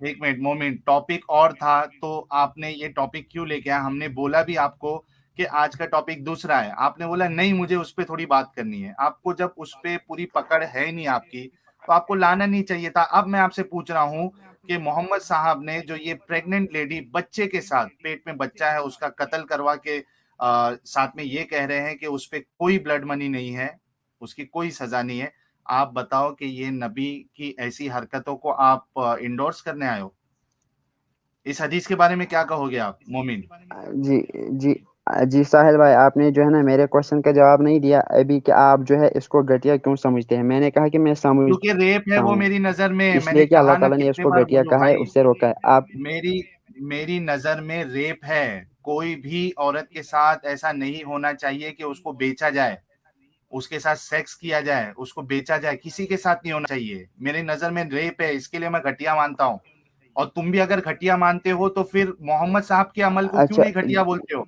एक मिनट मोमिन, टॉपिक और था तो आपने ये टॉपिक क्यों लेके आया? हमने बोला भी आपको कि आज का टॉपिक दूसरा है, आपने बोला नहीं मुझे उस पर थोड़ी बात करनी है। आपको जब उस पर पूरी पकड़ है नहीं आपकी, तो आपको लाना नहीं चाहिए था। अब मैं आपसे पूछ रहा हूँ कि मोहम्मद साहब ने जो ये प्रेग्नेंट लेडी, बच्चे के साथ, पेट में बच्चा है, उसका कत्ल करवा के साथ में ये कह रहे हैं कि उस पर कोई ब्लड मनी नहीं है, उसकी कोई सजा नहीं है। आप बताओ कि ये नबी की ऐसी हरकतों को आप इंडोर्स करने आए हो? इस हदीस के बारे में क्या कहोगे आप मोमिन? जी जी जी साहिल भाई, आपने जो है ना मेरे क्वेश्चन का जवाब नहीं दिया अभी कि आप जो है इसको घटिया क्यों समझते हैं। मैंने कहा कि मैं क्योंकि समझता रेप है वो हूँ, मेरी नजर में, मैंने इसलिए कि अल्लाह कहा ना ताला ने कितने इसको बार, घटिया बोलो कहा है, भाई, उससे रोका है। आप मेरी मेरी नजर में रेप है। कोई भी औरत के साथ ऐसा नहीं होना चाहिए कि उसको बेचा जाए, उसके साथ सेक्स किया जाए, उसको बेचा जाए, किसी के साथ नहीं होना चाहिए। मेरी नजर में रेप है, इसके लिए मैं घटिया मानता हूँ। और तुम भी अगर घटिया मानते हो तो फिर मोहम्मद साहब के अमल को क्यों अच्छा नहीं घटिया बोलते हो?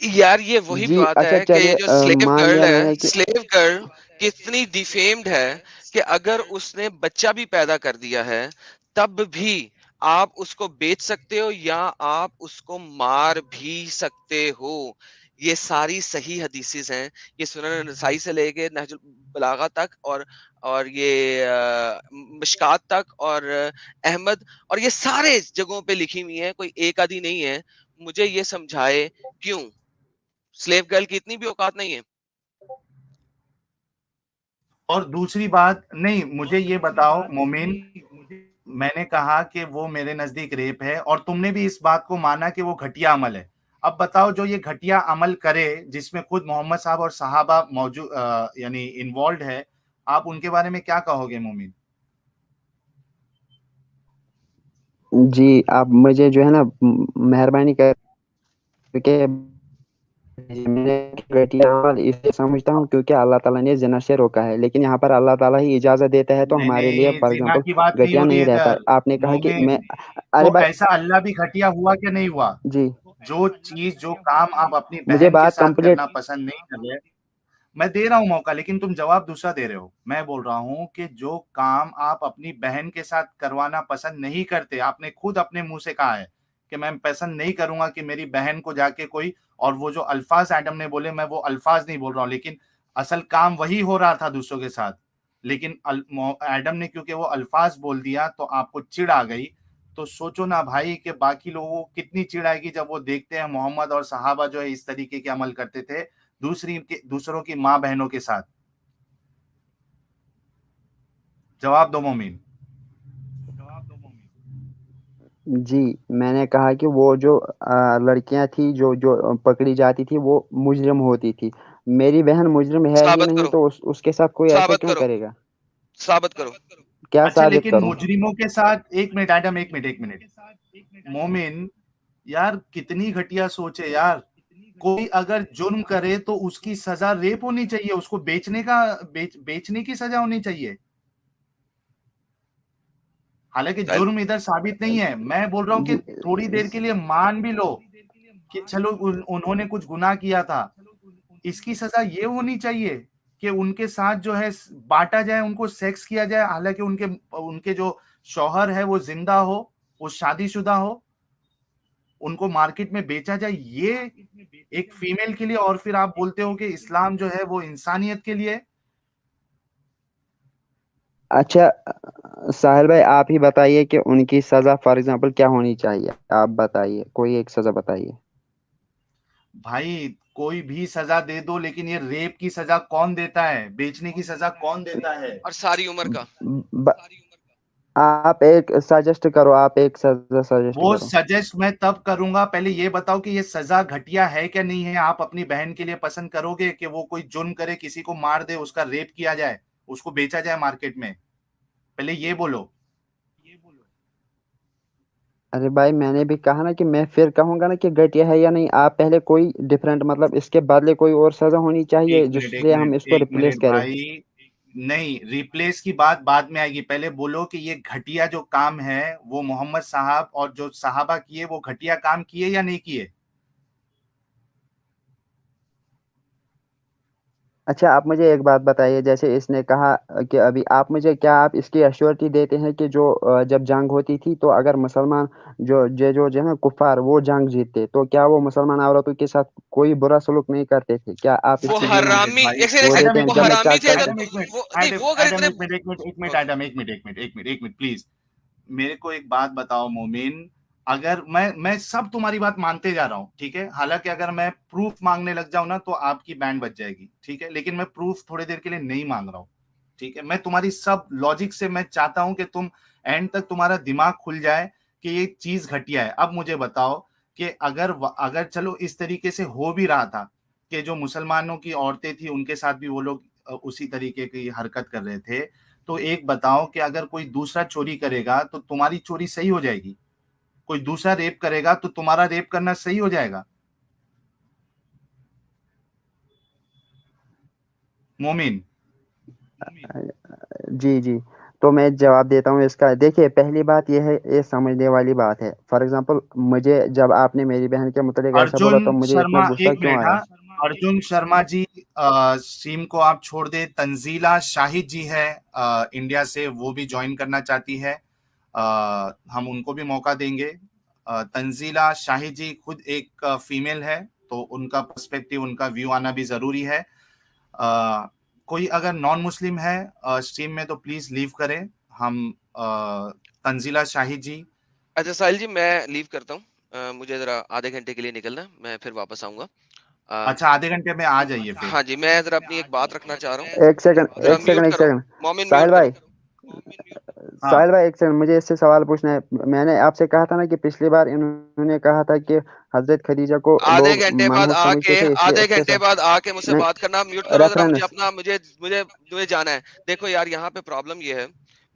यार ये वही जी बात अच्छा है कि चलिए, जो स्लेव मान गर्ल लिया है, मैंने कि स्लेव गर्ल कितनी डिफेम्ड है कि अगर उसने बच्चा भी पैदा कर दिया है, तब भी आप उसको बेच सकते हो या आप उसको मार भी सकते हो। ये सारी सही हदीसेस हैं। ये सुनन नसाई से लेके नहजुल बलागा तक और ये मिशकात तक और अहमद और ये सारे जगहों पे लिखी हुई हैं, कोई एक आधी नहीं है। मुझे ये समझाए क्यों स्लेव गर्ल की इतनी भी औकात नहीं है? और दूसरी बात, नहीं मुझे ये बताओ मोमिन, मैंने कहा कि वो मेरे नजदीक रेप है और तुमने भी इस बात को माना कि वो घटिया अमल है। अब बताओ, जो ये घटिया अमल करे जिसमें खुद मोहम्मद साहब और सहाबा मौजूद यानी इन्वॉल्व है, आप उनके बारे में क्या कहोगे मोमिन? जी, आप मुझे जो है ना मेहरबानी करके मैंने घटिया अमल इसलिए समझता हूँ क्योंकि अल्लाह ताला ने ज़िना से रोका है, लेकिन यहाँ पर अल्लाह ताला ही इजाज़त देता है तो नहीं हमारे लिए नहीं, फॉर जिना एग्ज़ाम्पल की बात नहीं घटिया हो रही नहीं रहता। इधर आपने कहा कि मैं मोमिन। अरे तो भाई ऐसा अल्लाह भी घटिया हुआ क्या नहीं हुआ? जी, जो चीज जो काम आप अपनी मुझे बहन के बात साथ कंप्लीट करना पसंद नहीं कर रहे, मैं दे रहा हूं मौका, लेकिन तुम जवाब दूसरा दे रहे हो। मैं बोल रहा हूं कि जो काम आप अपनी बहन के साथ करवाना पसंद नहीं करते, आपने खुद अपने मुंह से कहा है कि मैं पसंद नहीं करूंगा कि मेरी बहन को जाके कोई, और वो जो अल्फाज एडम ने बोले मैं वो अल्फाज नहीं बोल रहा हूं, लेकिन असल काम वही हो रहा था दूसरों के साथ। लेकिन एडम ने क्योंकि वो अल्फाज बोल दिया तो आपको चिढ़ आ गई। तो सोचो ना भाई कि बाकी लोगों को कितनी चिढ़ आएगी जब वो देखते हैं मोहम्मद और सहाबा जो है इस तरीके के अमल करते थे दूसरों की माँ बहनों के साथ। जवाब दो मोमिन। जी, मैंने कहा कि वो जो लड़कियाँ थी जो जो पकड़ी जाती थी वो मुजरिम होती थी। मेरी बहन मुजरिम है ही साबित नहीं करो, तो उसके साथ कोई ऐसा साबित क्यों करो, करेगा? साबित करो। क्या अच्छा, साबित लेकिन करूँ? मुजरिमों के साथ, एक मिनट एडम, एक मिनट मोमिन, यार कितनी घटिया सोच है यार। कोई अगर जुर्म करे तो उसकी सजा रेप होनी चाहिए, उसको बेचने की सजा होनी चाहिए। हालांकि वेल जुर्म इधर साबित नहीं है, मैं बोल रहा हूं कि जी, थोड़ी देर के लिए मान भी लो कि चलो उन्होंने कुछ गुनाह किया था। इसकी सजा ये होनी चाहिए कि उनके साथ जो है बांटा जाए, उनको सेक्स किया जाए, हालांकि उनके उनके जो शौहर है वो जिंदा हो, वो शादीशुदा हो, उनको मार्केट में बेचा जाए, ये एक फीमेल के लिए। और फिर आप बोलते हो कि इस्लाम जो है वो इंसानियत के लिए। अच्छा साहिल भाई आप ही बताइए कि उनकी सज़ा फॉर एग्ज़ाम्पल क्या होनी चाहिए? आप बताइए, कोई एक सज़ा बताइए। भाई कोई भी सजा दे दो, लेकिन ये रेप की सजा कौन देता है, बेचने की सजा कौन देता है? और सारी उम्र का। ब आप एक सजेस्ट करो, आप एक सज़ा सजेस्ट वो करो। सजेस्ट मैं तब करूंगा, पहले ये बताओ कि ये सजा घटिया है क्या नहीं है। आप अपनी बहन के लिए पसंद करोगे कि वो कोई जुर्म करे, किसी को मार दे, उसका रेप किया जाए, उसको बेचा जाए मार्केट में? पहले ये बोलो। अरे भाई मैंने भी कहा ना कि मैं फिर कहूंगा ना कि घटिया है या नहीं। आप पहले कोई डिफरेंट मतलब इसके बदले कोई और सज़ा होनी चाहिए एक जिससे हम मिनट इसको एक रिप्लेस मिनट करें। भाई, नहीं, रिप्लेस की बात बाद में आएगी। पहले बोलो कि ये घटिया जो काम है वो मोहम्मद साहब और जो सहाबा किए, वो घटिया काम किए या नहीं किए? अच्छा आप मुझे एक बात बताइए, जैसे इसने कहा कि अभी आप मुझे क्या आप इसकी एश्योरिटी देते हैं कि जो जब जंग होती थी तो अगर मुसलमान जो है ना कुफार वो जंग जीतते तो क्या वो मुसलमान औरतों के साथ कोई बुरा सलूक नहीं करते थे? क्या आप वो इसकी एक जिम्मे मिनट हरामी, भाई, वो एक देते एडम हैं वो एक जब मैं मिनट, हरामी थे अगर एडम एक मिनट, वो नहीं एडम वो अगर एडम इतने एक मिनट, एक मिनट, एक मिनट ओके। एडम एक मिनट, एक मिनट प्लीज। मेरे को एक बात बताओ मोमिन, अगर मैं सब तुम्हारी बात मानते जा रहा हूँ, ठीक है, हालांकि अगर मैं प्रूफ मांगने लग जाऊं ना तो आपकी बैंड बज जाएगी, ठीक है, लेकिन मैं प्रूफ थोड़ी देर के लिए नहीं मांग रहा हूँ। ठीक है, मैं तुम्हारी सब लॉजिक से मैं चाहता हूं कि तुम एंड तक तुम्हारा दिमाग खुल जाए कि ये चीज घटिया है। अब मुझे बताओ कि अगर चलो इस तरीके से हो भी रहा था कि जो मुसलमानों की औरतें थी उनके साथ भी वो लोग उसी तरीके की हरकत कर रहे थे, तो एक बताओ कि अगर कोई दूसरा चोरी करेगा तो तुम्हारी चोरी सही हो जाएगी, कोई दूसरा रेप करेगा तो तुम्हारा रेप करना सही हो जाएगा? मोमिन। जी जी, तो मैं जवाब देता हूँ इसका। देखिए पहली बात यह है, ये समझने वाली बात है। फॉर एग्जांपल मुझे जब आपने मेरी बहन के मुतालिक ऐसा बोला अर्जुन तो मुझे इतना शर्मा, गुस्सा एक क्यों मिनट, आया? हाँ, अर्जुन शर्मा जी, स्ट्रीम को आप छोड़ दे। तंजीला शाहिद जी है इंडिया से, वो भी ज्वाइन करना चाहती है। हम उनको भी मौका देंगे। तंजीला शाहिद जी खुद एक फीमेल है, तो उनका पर्सपेक्टिव, उनका व्यू आना भी जरूरी है। कोई अगर नॉन मुस्लिम है स्ट्रीम में तो प्लीज लीव करें। हम तंजीला शाहिद जी। अच्छा साहिल जी, मैं लीव करता हूँ, मुझे जरा आधे घंटे के लिए निकलना है, मैं फिर वापस आऊंगा। अच्छा, आधे घंटे में आ जाइए फिर। हाँ जी, मैं जरा अपनी एक बात रखना चाह रहा हूँ। एक सेकंड, जरा एक सेकंड, म्यूट एक करो, सेकंड। मोमिन साहिल म्यूट करो। भाई, हाँ, साहिल भाई एक सेकंड, मुझे इससे सवाल पूछना है। मैंने आपसे कहा था ना कि पिछली बार इन्होंने कहा था कि हजरत खदीजा को आधे लोग घंटे बाद मनहूस समझते आके थे, इसलिए आधे उसके घंटे साथ बाद आके मुझसे नहीं, बात करना, म्यूट करो जरा, मुझे रेफरेंस। अपना मुझे मुझे मुझे जाना है। देखो यार, यहाँ पे प्रॉब्लम ये है,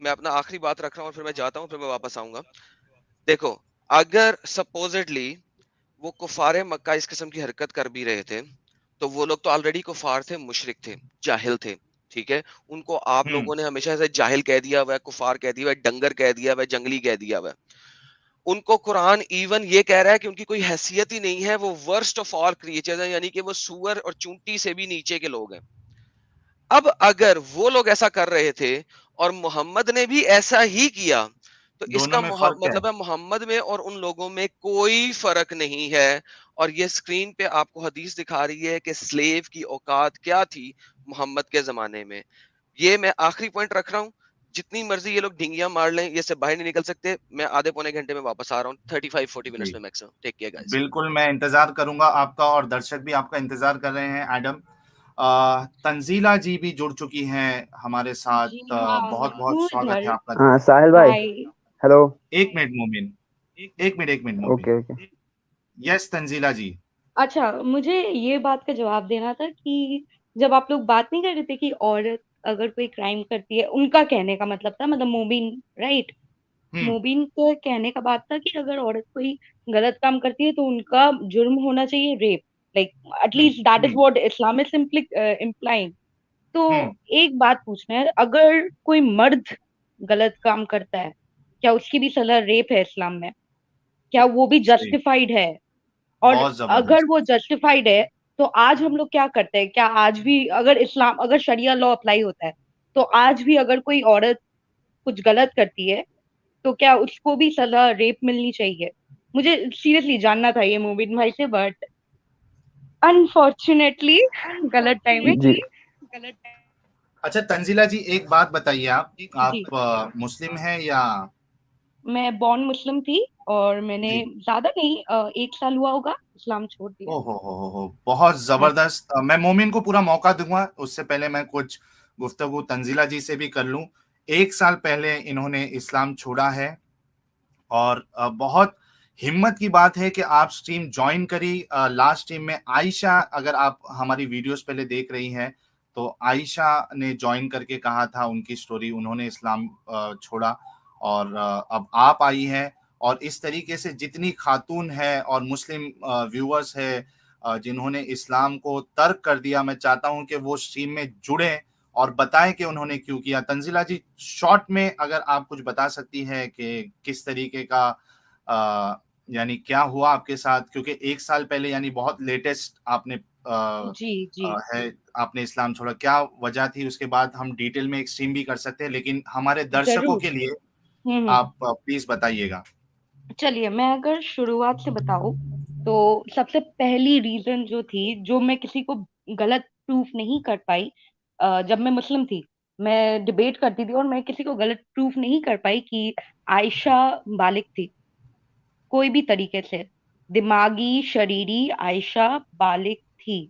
मैं अपना आखिरी बात रख रहा हूँ, फिर मैं जाता हूँ, फिर मैं वापस आऊंगा। देखो, अगर सपोजिटली वो कुफारे मक्का इस किस्म की हरकत कर भी रहे थे, तो वो लोग तो ऑलरेडी कुफार थे, मुशरिक थे, जाहिल थे, ठीक है। उनको आप हम्म, लोगों ने हमेशा से जाहिल कह दिया हुआ है, कुफार कह दिया हुआ है, डंगर कह दिया हुआ है, जंगली कह दिया हुआ है। उनको कुरान इवन ये कह रहा है कि उनकी कोई हैसियत ही नहीं है, वो वर्स्ट ऑफ ऑल क्रिएचर्स हैं, यानी कि वो सूअर और चूंटी से भी नीचे के लोग हैं। अब अगर वो लोग ऐसा कर रहे थे और मोहम्मद ने भी ऐसा ही किया, तो दोनों इसका में फर्क है। मतलब है मोहम्मद में और उन लोगों में कोई फर्क नहीं है। और ये स्क्रीन पे आपको हदीस दिखा रही है कि स्लेव की औकात क्या थी मोहम्मद के जमाने में। ये मैं आखिरी पॉइंट रख रहा हूँ। जितनी मर्जी ये लोग ढिंगियां मार लें, ये से बाहर नहीं निकल सकते। मैं आधे पौने घंटे में वापस आ रहा हूँ, 35-40 मिनट्स जी, में मैक्सिमम। Take care guys. बिल्कुल मैं इंतजार करूंगा आपका, और दर्शक भी आपका इंतजार कर रहे हैं। एडम, तंजीला जी भी जुड़ चुकी हैं हमारे साथ। जी हाँ, बहुत बहुत स्वागत है धूर्धर। आपका। हाँ साहिल भाई, हाय। हेलो। एक मिनट मोमिन, एक मिनट मोमिन। Okay, okay. यस तंजीला जी। अच्छा, मुझे ये बात का जवाब देना था कि जब आप लोग बात नहीं कर रहे थे कि औरत अगर कोई क्राइम करती है, उनका कहने का मतलब था, मतलब मोबिन, राइट। हम्म, मोबिन का कहने का बात था कि अगर औरत कोई गलत काम करती है तो उनका जुर्म होना चाहिए rape, like hmm, at least that is hmm, what Islam is implying. तो हम्म, एक बात पूछना है, अगर कोई मर्द गलत काम करता है, क्या उसकी भी सजा रेप है इस्लाम में? क्या वो भी सही, जस्टिफाइड है? और बहुत अगर जबरदस्त। वो जस्टिफाइड है, तो आज हम लोग क्या करते हैं? क्या आज भी अगर अगर शरिया लॉ अप्लाई होता है, तो आज भी अगर कोई औरत कुछ गलत करती है, तो क्या उसको भी सजा रेप मिलनी चाहिए? मुझे सीरियसली जानना था ये मोबिन भाई से, बट अनफॉर्चुनेटली गलत टाइमिंग। जी, अच्छा तंजीला जी, एक बात बताइए, जी, आप मुस्लिम हैं या? मैं बॉर्न मुस्लिम थी, और मैंने जी। ज्यादा नहीं, 1 साल हुआ होगा इस्लाम छोड़ दिया। हो, बहुत हाँ। जबरदस्त। मैं मोमिन को पूरा मौका दूंगा, उससे पहले मैं कुछ गुफ्तगू तंजीला जी से भी कर लूं। 1 साल पहले इन्होंने इस्लाम छोड़ा है, और बहुत हिम्मत की बात है कि आप स्ट्रीम ज्वाइन करी। लास्ट स्ट्रीम में आयशा, अगर आप हमारी वीडियोस पहले देख रही हैं, तो आयशा ने ज्वाइन करके कहा था उनकी स्टोरी, उन्होंने इस्लाम छोड़ा, और अब आप आई हैं। और इस तरीके से जितनी खातून है और मुस्लिम व्यूअर्स है जिन्होंने इस्लाम को तर्क कर दिया, मैं चाहता हूं कि वो स्ट्रीम में जुड़े और बताएं कि उन्होंने क्यों किया। तंजीला जी, शॉर्ट में अगर आप कुछ बता सकती है कि किस तरीके का यानी क्या हुआ आपके साथ, क्योंकि 1 साल पहले यानी बहुत लेटेस्ट आपने जी जी। है, आपने इस्लाम छोड़ा, क्या वजह थी? उसके बाद हम डिटेल में एक स्ट्रीम भी कर सकते हैं, लेकिन हमारे दर्शकों जरूर। के लिए हम्म। आप प्लीज बताइएगा। चलिए, मैं अगर शुरुआत से बताऊं, तो सबसे पहली रीजन जो थी, जो मैं किसी को गलत प्रूफ नहीं कर पाई, जब मैं मुस्लिम थी, मैं डिबेट करती थी और मैं किसी को गलत प्रूफ नहीं कर पाई कि आयशा बालिग थी, कोई भी तरीके से। दिमागी शरीरी आयशा बालिग थी।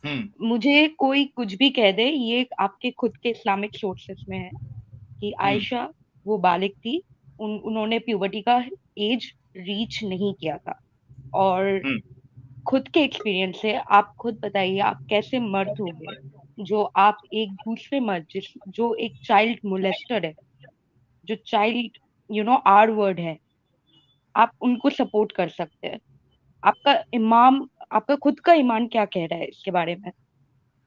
हम्म, मुझे कोई कुछ भी कह दे, ये आपके खुद के इस्लामिक सोर्सेस में है कि हम्म, आयशा वो बालिग थी। उन्होंने प्यूबर्टी का एज रीच नहीं किया था। और हम्म, खुद के एक्सपीरियंस से आप खुद बताइए, आप कैसे मर्द हो गए जो आप एक दूसरे मर्द, जो एक चाइल्ड मोलेस्टर है, जो चाइल्ड आर वर्ड है, आप उनको सपोर्ट कर सकते हैं? आपका इमाम, आपका खुद का ईमान क्या कह रहा है इसके बारे में?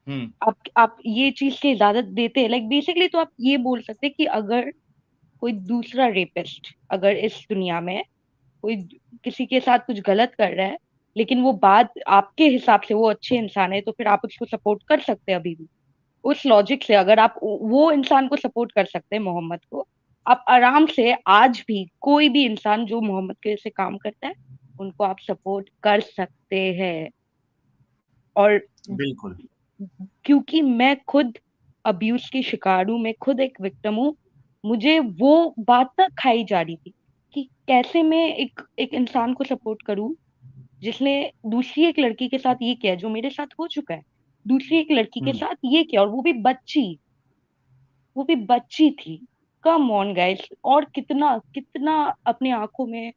हम्म, आप ये चीज की इजाजत देते हैं? लाइक बेसिकली तो आप ये बोल सकते हैं कि अगर कोई दूसरा रेपिस्ट अगर इस दुनिया में कोई किसी के साथ कुछ गलत कर रहा है, लेकिन वो बात आपके हिसाब से वो अच्छे इंसान है, तो फिर आप उसको सपोर्ट कर सकते हैं अभी भी? उस लॉजिक से अगर आप वो इंसान को सपोर्ट कर सकते हैं, मोहम्मद को, आप आराम से आज भी कोई भी इंसान जो मोहम्मद के जैसे काम करता है, उनको आप सपोर्ट कर सकते हैं। और बिल्कुल क्योंकि मैं खुद अब्यूज की शिकार हूँ, मैं खुद एक विक्टिम हूँ, मुझे वो बात ना खाई जा रही थी कि कैसे मैं एक एक इंसान को सपोर्ट करूँ जिसने दूसरी एक लड़की के साथ ये किया जो मेरे साथ हो चुका है, दूसरी एक लड़की के हम्म, साथ ये किया, और वो भी बच्ची थी। कम ऑन गाइस, और कितना कितना अपने आंखों में,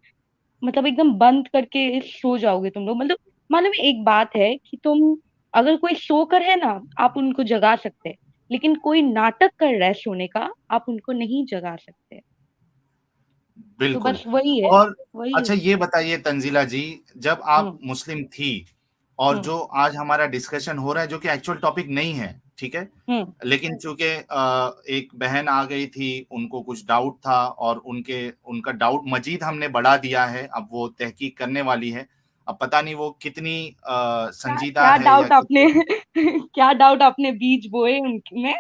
मतलब एकदम बंद करके सो जाओगे तुम लोग। मतलब मालूम है, एक बात है कि तुम, अगर कोई सोकर है ना, आप उनको जगा सकते हैं, लेकिन कोई नाटक कर रहा है सोने का, आप उनको नहीं जगा सकते। तो बिल्कुल। बस वही है, और वही है। अच्छा ये बताइए तंजीला जी, जब आप हम्म। मुस्लिम थी और हम्म। जो आज हमारा डिस्कशन हो रहा है जो कि एक्चुअल टॉपिक नहीं है, ठीक है, हम्म। लेकिन चूंकि एक बहन आ गई थी, उनको कुछ डाउट था और उनका डाउट मजीद हमने बढ़ा दिया है, अब वो तहकीक करने वाली है। अब पता नहीं वो कितनी क्या संजीदा क्या है या डाउट आपने कितनी, क्या डाउट आपने बीज बोए उनमें?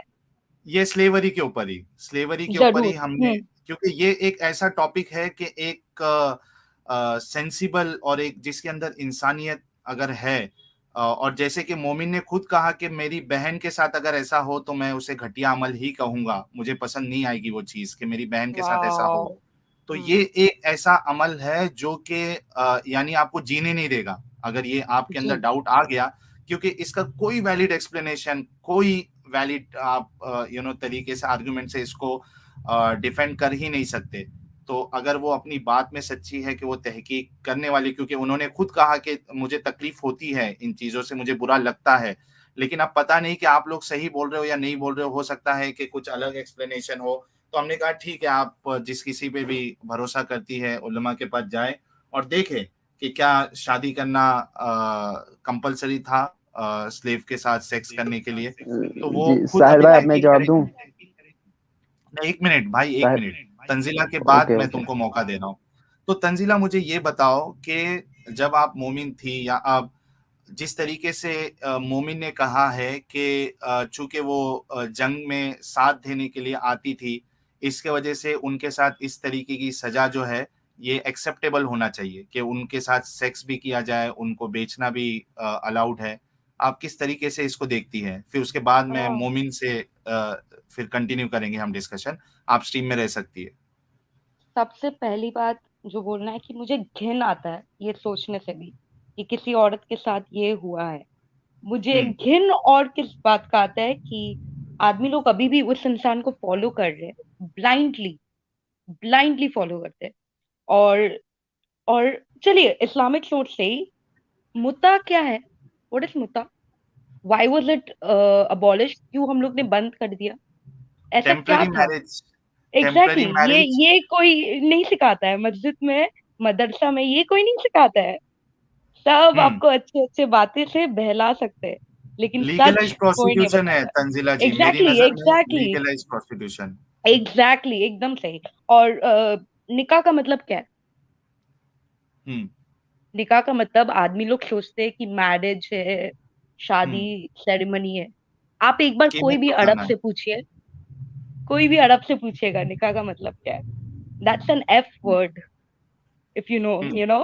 ये स्लेवरी के ऊपर ही जरूर। हमने, क्योंकि ये एक ऐसा टॉपिक है कि एक सेंसिबल और एक जिसके अंदर इंसानियत अगर है, और जैसे कि मोमिन ने खुद कहा कि मेरी बहन के साथ अगर ऐसा हो तो मैं उसे घटिया अमल ही कहूंगा, मुझे पसंद नहीं आएगी वो चीज कि मेरी बहन के साथ ऐसा हो। वाह। तो हम्म। ये एक ऐसा अमल है जो कि यानी आपको जीने नहीं देगा अगर ये आपके अंदर जी। डाउट आ गया, क्योंकि इसका कोई वैलिड एक्सप्लेनेशन, कोई वैलिड आप तरीके से आर्गुमेंट से इसको डिफेंड कर ही नहीं सकते। तो अगर वो अपनी बात में सच्ची है कि वो तहकीक करने वाली, क्योंकि उन्होंने खुद कहा कि मुझे तकलीफ होती है इन चीजों से, मुझे बुरा लगता है, लेकिन अब पता नहीं कि आप लोग सही बोल रहे हो या नहीं बोल रहे हो सकता है कि कुछ अलग एक्सप्लेनेशन हो। तो हमने कहा ठीक है, आप जिस किसी पे भी भरोसा करती है उलमा के पास जाए और देखे कि क्या शादी करना कंपलसरी था स्लेव के साथ सेक्स करने के लिए। तो वो जी खुद साहिर अभी भाई, अब मैं तहकीक जवाब दूं? करेगी। नहीं, एक मिनट भाई, एक साहिर, मिनट, तंजीला के बाद ओके मैं ओके। तुमको मौका दे रहा हूँ। तो तंजीला मुझे ये बताओ कि जब आप मोमिन थी या अब, जिस तरीके से मोमिन ने कहा है कि चूंकि वो जंग में साथ देने के लिए आती थी, इसके वजह से उनके साथ इस तरीके की सजा जो है ये एक्सेप्टेबल होना चाहिए कि उनके साथ सेक्स भी किया जाए, उनको बेचना भी अलाउड है। आप किस तरीके से इसको देखती हैं? फिर उसके बाद मैं हाँ, मोमिन से फिर कंटिन्यू करेंगे हम डिस्कशन। आप स्ट्रीम में रह सकती है। सबसे पहली बात जो बोलना है कि मुझे घिन आता है ये सोचने से भी कि किसी औरत के साथ ये हुआ है। मुझे हम्म, घिन और किस बात का आता है कि आदमी लोग अभी भी उस इंसान को फॉलो कर रहे हैं, ब्लाइंडली, ब्लाइंडली फॉलो करते हैं। और और चलिए, इस्लामिक सोच से ही मुता क्या है? व्हाट इज मुता? Why was it abolished? क्यों हम लोग ने बंद कर दिया? ऐसा क्या टेम्पररी था? Marriage, exactly temporary exactly, marriage. ये कोई नहीं सिखाता है मस्जिद में, मदरसा में, ये कोई नहीं सिखाता है। सब हम्म, आपको अच्छे अच्छे बातें से बहला सकते हैं, लेकिन सच लीगलाइज कोई नहीं प्रोस्टिट्यूशन है बताता। तंजीला जी, मेरी एग्जैक्टली नजर में एग्जैक्टली लीगलाइज प्रोस्टिट्यूशन। एग्जैक्टली, एकदम सही। और निकाह का मतलब क्या है? हम्म, निकाह का मतलब आदमी लोग सोचते हैं कि मैरिज है, शादी हम्म, सेरेमनी है। आप एक बार कोई कीमत भी अरब चुकाना है। से पूछिए, कोई भी अरब से पूछिएगा निकाह का मतलब क्या है। That's an F word, if you know, hmm, you know.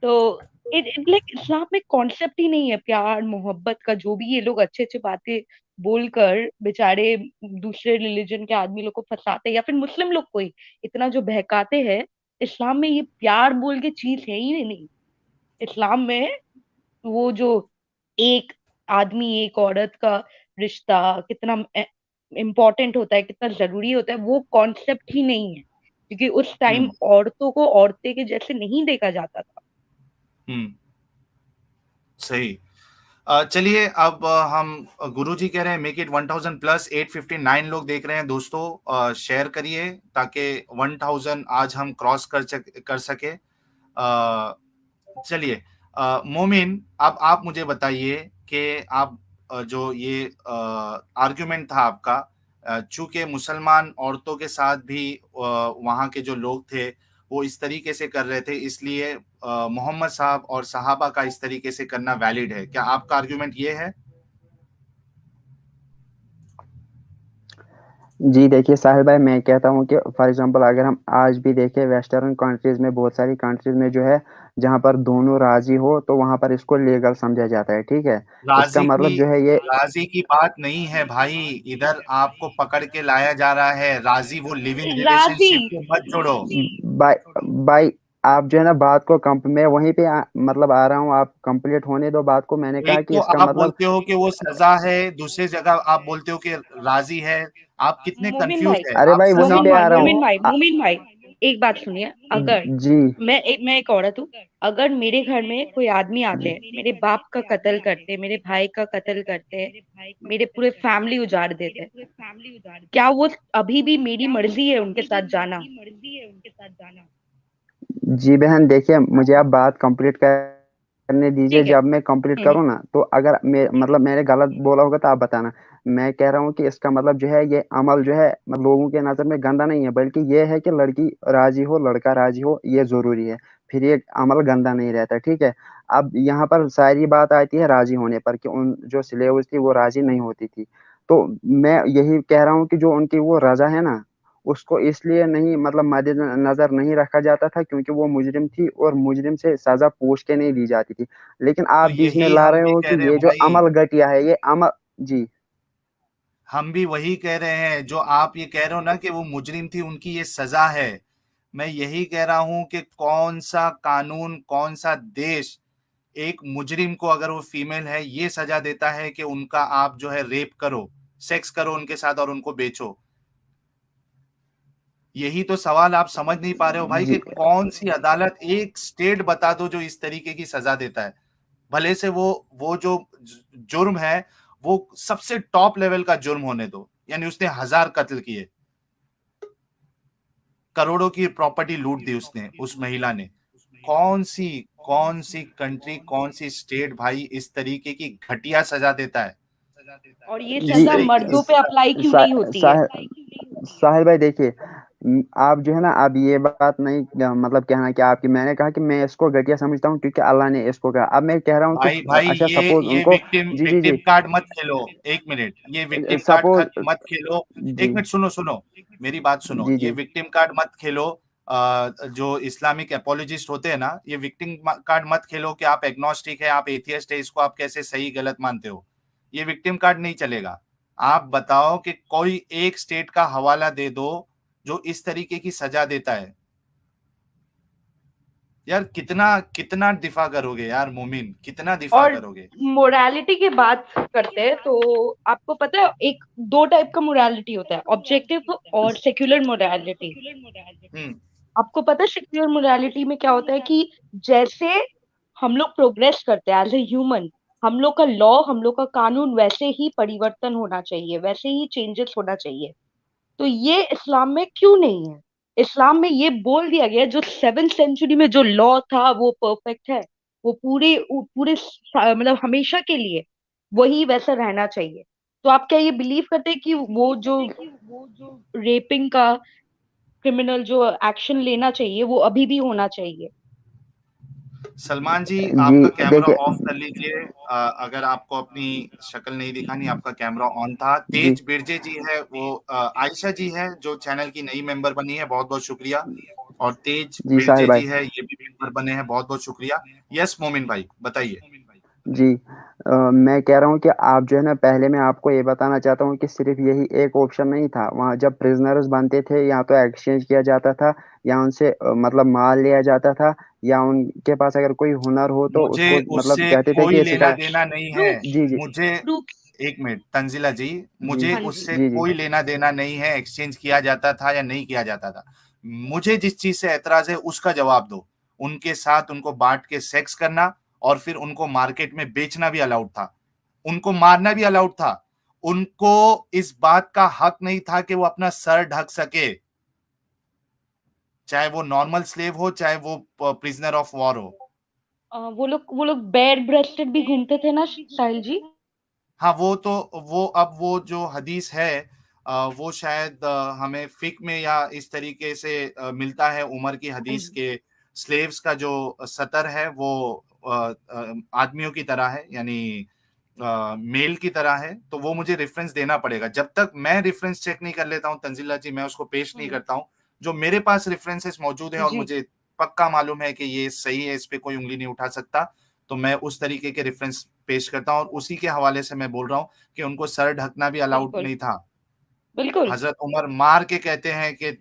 तो इट इट लाइक इस्लाम में कॉन्सेप्ट ही नहीं है प्यार मोहब्बत का, जो भी ये लोग अच्छे अच्छे बातें बोलकर बेचारे दूसरे रिलीजन के आदमी लोग को फंसाते हैं, या फिर मुस्लिम लोग को ही इतना जो बहकाते हैं। इस्लाम में ये प्यार बोल के चीज है ही नहीं। इस्लाम में वो जो एक आदमी एक औरत का रिश्ता कितना इम्पोर्टेंट होता है, कितना जरूरी होता है, वो कॉन्सेप्ट ही नहीं है, क्योंकि उस टाइम हम्म, औरतों को औरतें के जैसे नहीं देखा जाता था। हम्म, सही। चलिए अब हम, गुरुजी कह रहे हैं मेक इट 1000 प्लस, 859 लोग देख रहे हैं दोस्तों, शेयर करिए ताकि 1000 आज हम क्रॉस कर सके। चलिए, मोमिन, अब आप मुझे बताइए कि आप जो ये आर्गुमेंट था आपका, चूंकि मुसलमान औरतों के साथ भी वहाँ के जो लोग थे वो इस तरीके से कर रहे थे, इसलिए मोहम्मद साहब और सहाबा का इस तरीके से करना वैलिड है, क्या आपका आर्गुमेंट ये है? जी देखिए साहिल भाई, मैं कहता हूँ कि फॉर एग्जांपल अगर हम आज भी देखें वेस्टर्न कंट्रीज में, बहुत सारी कंट्रीज में जो है जहाँ पर दोनों राजी हो तो वहां पर इसको लीगल समझा जाता है, ठीक है। इसका राजी की मतलब जो है ये राजी की बात नहीं है भाई, इधर आपको पकड़ के लाया जा रहा है। राजी वो लिव इन राजी रिलेशनशिप को मत जोड़ो। बाय बाय आप जो है ना बात को मैं वहीं पे मतलब आ रहा हूँ, आप कंप्लीट होने दो बात को। मैंने कहा एक कि तो इसका आप मतलब बोलते हो कि वो सजा है, दूसरी जगह आप बोलते हो कि राजी है। आप कितने मोमिन कंफ्यूज भाई, है, अरे आप भाई वहीं सजा पे आ रहा हूँ। आ, मोमिन भाई, एक बात सुनिए। अगर जी मैं एक औरत हूँ, अगर मेरे घर में कोई आदमी आते हैं, मेरे बाप का कत्ल करते हैं, मेरे भाई का कत्ल करते हैं, मेरे पूरे फैमिली उजाड़ देते हैं, क्या वो अभी भी मेरी मर्जी है उनके साथ जाना? जी बहन देखिए, मुझे आप बात कंप्लीट करने दीजिए। ठीक है। जब मैं कंप्लीट करूँ ना तो अगर मतलब मैंने गलत बोला होगा तो आप बताना। मैं कह रहा हूँ कि इसका मतलब जो है ये अमल जो है लोगों के नज़र में गंदा नहीं है, बल्कि ये है कि लड़की राजी हो लड़का राजी हो ये ज़रूरी है, फिर ये अमल गंदा नहीं रहता, ठीक है। अब यहाँ पर सारी बात आती है राजी होने पर कि उन जो स्लेव्स थी वो राजी नहीं होती थी। तो मैं यही कह रहा हूँ कि जो उनकी वो रजा है ना, उसको इसलिए नहीं मतलब मद्देनजर नहीं रखा जाता था क्योंकि वो मुजरिम थी और मुजरिम से सजा पूछ के नहीं दी जाती थी। लेकिन तो आप बीच में यही ला हम रहे भी हो कह कि रहे हैं ये जो भाई, अमल घटिया है ये अमल। जी हम भी वही कह रहे हैं जो आप ये कह रहे हो ना कि वो मुजरिम थी, उनकी ये सजा है। मैं यही कह रहा हूं कि कौन सा कानून, कौन सा देश एक मुजरिम को, अगर वो फीमेल है, ये सजा देता है कि उनका आप जो है रेप करो, सेक्स करो उनके साथ और उनको बेचो। यही तो सवाल आप समझ नहीं पा रहे हो भाई, जी कि कौन सी अदालत, एक स्टेट बता दो जो इस तरीके की सजा देता है। भले से वो जो जुर्म है वो सबसे टॉप लेवल का जुर्म होने दो, यानी उसने 1000 कत्ल किए, करोड़ों की प्रॉपर्टी लूट दी उसने, उस महिला ने। कौन सी कंट्री, कौन सी स्टेट भाई इस तरीके की घटिया सजा देता है? और ये इस जी सजा तरीके मर्दों पे अप्लाई क्यों सा, नहीं होती है? सा, साहिल भाई देखिए, आप जो है ना आप ये बात नहीं मतलब कहना कि आपकी, मैंने कहा कि मैं इसको घटिया समझता हूँ क्योंकि अल्लाह ने इसको कहा। अब मैं कह रहा हूँ कि भाई भाई अच्छा सपोज ये उनको। विक्टिम जी जी विक्टिम जी कार्ड मत खेलो। एक मिनट, ये विक्टिम कार्ड सपोज खत मत खेलो। जी एक मिनट सुनो सुनो, मेरी बात सुनो। जी ये जी विक्टिम कार्ड मत खेलो। जो इस्लामिक एपोलॉजिस्ट होते हैं ना, ये विक्टिम कार्ड मत खेलो कि आप एग्नोस्टिक है, आप एथियस्ट है, इसको आप कैसे सही गलत मानते हो। ये विक्टिम कार्ड नहीं चलेगा। आप बताओ कि कोई एक स्टेट का हवाला दे दो जो इस तरीके की सजा देता है। यार कितना कितना दिफा करोगे यार मोमिन, कितना दिफा और करोगे? मोरालिटी की बात करते हैं तो आपको पता है, एक दो टाइप का मोरालिटी होता है, ऑब्जेक्टिव और सेक्युलर मोरालिटी। हम्म। आपको पता है सेक्युलर मोरालिटी में क्या होता है कि जैसे हम लोग प्रोग्रेस करते हैं एज ए ह्यूमन, हम लोग का लॉ, हम लोग का कानून वैसे ही परिवर्तन होना चाहिए, वैसे ही चेंजेस होना चाहिए। तो ये इस्लाम में क्यों नहीं है? इस्लाम में ये बोल दिया गया जो 7th सेंचुरी में जो लॉ था वो परफेक्ट है, वो पूरे पूरे मतलब हमेशा के लिए वही वैसा रहना चाहिए। तो आप क्या ये बिलीव करते हैं कि वो जो रेपिंग का क्रिमिनल जो एक्शन लेना चाहिए वो अभी भी होना चाहिए? सलमान जी, जी आपका कैमरा देखिए ऑफ कर लीजिए। अगर आपको अपनी शक्ल नहीं दिखानी, आपका कैमरा ऑन था। जी तेज बिरजे जी है वो, आयशा जी है जो चैनल की नई मेंबर बनी है, बहुत बहुत शुक्रिया। और तेज जी साहिल बिरजे भाई जी है, ये भी मेंबर बने हैं, बहुत बहुत शुक्रिया। यस मोमिन भाई बताइए। जी मैं कह रहा हूँ कि आप जो है ना, पहले मैं आपको ये बताना चाहता हूँ कि सिर्फ यही एक ऑप्शन नहीं था वहाँ। जब प्रिजनर्स बनते थे या तो एक्सचेंज किया जाता था या उनसे मतलब माल लिया जाता था, या उनके पास अगर कोई हुनर हो तो मुझे उसको मतलब उससे कहते थे कोई कि लेना सिखा। देना नहीं है। प्रूफ, जी जी मुझे प्रूफ। एक मिनट तंजिला जी, जी मुझे हाँ जी। उससे जी जी कोई लेना देना नहीं है एक्सचेंज किया जाता था या नहीं किया जाता था। मुझे जिस चीज से एतराज है उसका जवाब दो। उनके साथ उनको बांट के सेक्स करना और फिर उनको मार्केट में बेचना भी अलाउड था, उनको मारना भी अलाउड था। उनको इस बात का हक नहीं था कि वो अपना सर ढक सके, चाहे वो नॉर्मल स्लेव हो, चाहे वो प्रिजनर ऑफ वॉर हो। वो लोग बेयर ब्रेस्टेड भी घूमते थे ना साहिल जी? हाँ वो तो, वो अब वो जो हदीस है, वो शायद हमें फिक में या इस तरीके से मिलता है, उमर की हाँ हदीस जी। के स्लेव्स का जो सतर है वो आदमियों की तरह है, यानी मेल की तरह है, तो वो मुझे रेफरेंस देना पड़ेगा। जब तक मैं रेफरेंस चेक नहीं कर लेता हूँ तंजीला जी, मैं उसको पेश नहीं करता हूँ। जो मेरे पास रेफरेंसेस मौजूद है और जी मुझे पक्का मालूम है कि ये सही है, इस पे कोई उंगली नहीं उठा सकता, तो मैं उस तरीके के रेफरेंस पेश करता हूँ। और उसी के हवाले से मैं बोल रहा हूँ कि उनको सर ढकना भी अलाउड बिल्कुल नहीं था। बिल्कुल हजरत उमर मार के कहते हैं कि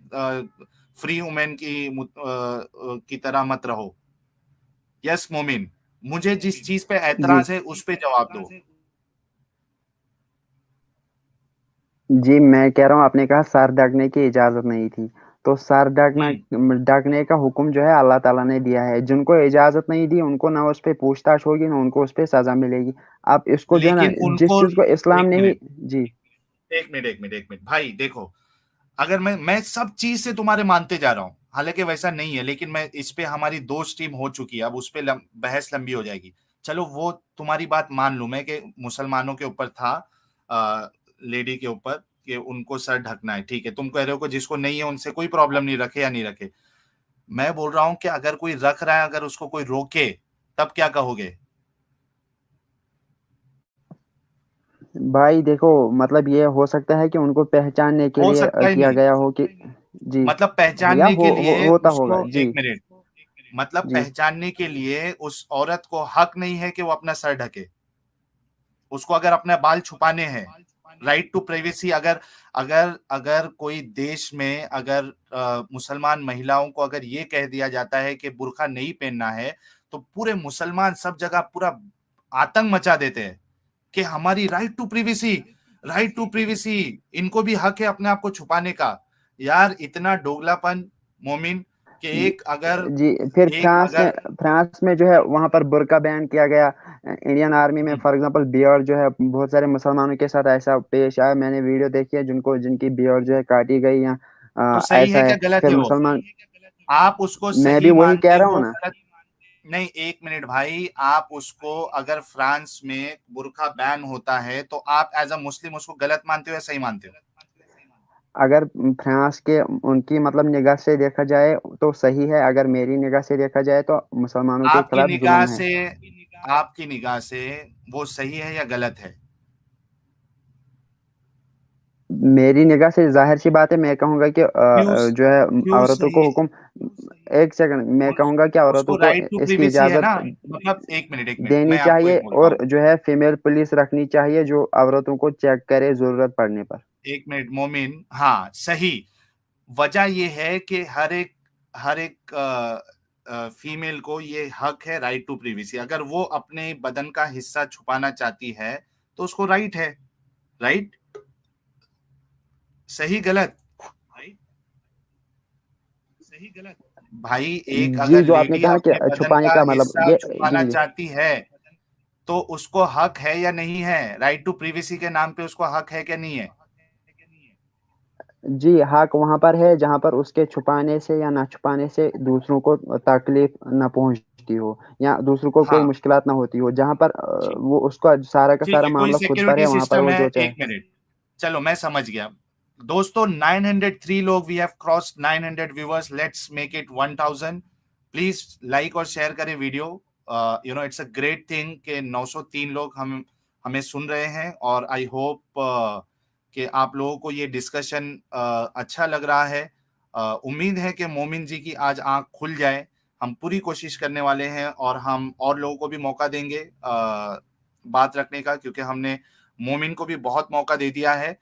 फ्री वुमेन की तरह मत रहो। यस मोमिन, मुझे जिस चीज पे जी एतराज है उस पे जवाब दो। जी, मैं कह रहा हूँ आपने कहा सर ढकने की इजाजत नहीं थी, तो सर ढकना ढकने का हुक्म जो है अल्लाह ताला ने दिया है। जिनको इजाजत नहीं दी उनको ना उस पे पूछताछ होगी, ना उनको उस पे सजा मिलेगी। आप इसको जो है ना, लेकिन जिस उनको चीज को इस्लाम एक ने ही मिनट जी एक मिनट भाई देखो, अगर मैं सब चीज से तुम्हारे मानते जा रहा हूं, हालांकि वैसा नहीं है, लेकिन मैं इस पे हमारी दो स्ट्रीम हो चुकी है, अब उस पे बहस लंबी हो जाएगी। चलो वो तुम्हारी बात मान लूं मैं कि मुसलमानों के ऊपर था, लेडी के ऊपर, कि उनको सर ढकना है, ठीक है। तुम कह रहे हो कि जिसको नहीं है उनसे कोई प्रॉब्लम नहीं, रखे या नहीं रखे। मैं बोल रहा हूं कि अगर कोई रख रहा है, अगर उसको कोई रोके, तब क्या कहोगे? भाई देखो, मतलब ये हो सकता है कि उनको पहचानने के हो लिए सकता ही किया नहीं, गया हो कि जी, मतलब या पहचानने के लिए होता उसको, होगा जी। एक मिनट, मतलब जी पहचानने के लिए उस औरत को हक नहीं है कि वो अपना सर ढके। उसको अगर अपने बाल छुपाने हैं, राइट टू प्राइवेसी, अगर अगर अगर कोई देश में अगर मुसलमान महिलाओं को अगर ये कह दिया जाता है कि बुर्का नहीं पहनना है, तो पूरे मुसलमान सब जगह पूरा आतंक मचा देते हैं कि हमारी right to privacy, right to privacy, इनको भी हक है अपने आप को छुपाने का। यार इतना दोगलापन, मोमिन, कि जी जी, फिर एक अगर फ्रांस में जो है वहां पर बुर्का बैन किया गया। इंडियन आर्मी में फॉर एग्जांपल बियर्ड जो है, बहुत सारे मुसलमानों के साथ ऐसा पेश आया। मैंने वीडियो देखी है जिनकी बियर्ड जो है काटी गई, या तो सही है ऐसा है। क्या गलत फिर है वो? मुसलमान, आप उसको मैं भी सही वही कह मानते रहा हो हूँ ना। गलत? नहीं, एक मिनट भाई, आप उसको, अगर फ्रांस में बुर्का बैन होता है तो आप एज अ मुस्लिम उसको गलत मानते हो या सही मानते हो? अगर फ्रांस के उनकी मतलब निगाह से देखा जाए तो सही है, अगर मेरी निगाह से देखा जाए तो मुसलमानों के आपकी खिलाफ निगाह जुल्म है। से, आपकी निगाह से वो सही है या गलत है? मेरी निगाह से जाहिर सी बात है, मैं कहूंगा कि क्यों, जो है क्यों औरतों सही को है? हुक्म, एक सेकंड, मैं कहूंगा कि उसको औरतों को राइट टू इसकी प्रिवेसी है इजाजत ना, मतलब एक मिनट देनी मैं आपको चाहिए, एक बोलता और हूँ। जो है फीमेल पुलिस रखनी चाहिए जो औरतों को चेक करे जरूरत पड़ने पर। एक मिनट मोमिन, हाँ सही। वजह ये है कि हर एक फीमेल को ये हक है राइट टू प्रिवेसी। अगर वो अपने बदन का हिस्सा छुपाना चाहती है तो उसको राइट है, राइट? सही गलत? भाई एक जी, अगर जो आपने लेडी कहा कि अपने बदन छुपाने का का मतलब हिस्सा ये छुपाना जी चाहती है, तो उसको हक है या नहीं है? राइट टू प्रिवेसी के नाम पे उसको हक है क्या नहीं है? जी, हक वहां पर है जहां पर उसके छुपाने से या ना छुपाने से दूसरों को तकलीफ ना पहुंचती हो, या दूसरों को कोई हाँ, मुश्किलात ना होती हो। जहां पर वो उसका सारा का ठीक सारा है, कोई मामला खुद पर सिक्योरिटी है, वहां पर सिस्टम वो है, जो चाहे। एक मिनट, चलो मैं समझ गया। दोस्तों 903 लोग, we have crossed 900 viewers, let's make it 1000। Please like और शेयर करें video. It's a great thing कि 903 लोग हम हमें सुन रहे हैं, और आई होप कि आप लोगों को ये डिस्कशन अच्छा लग रहा है। उम्मीद है कि मोमिन जी की आज आंख खुल जाए। हम पूरी कोशिश करने वाले हैं और हम और लोगों को भी मौका देंगे बात रखने का, क्योंकि हमने मोमिन को भी बहुत मौका दे दिया है।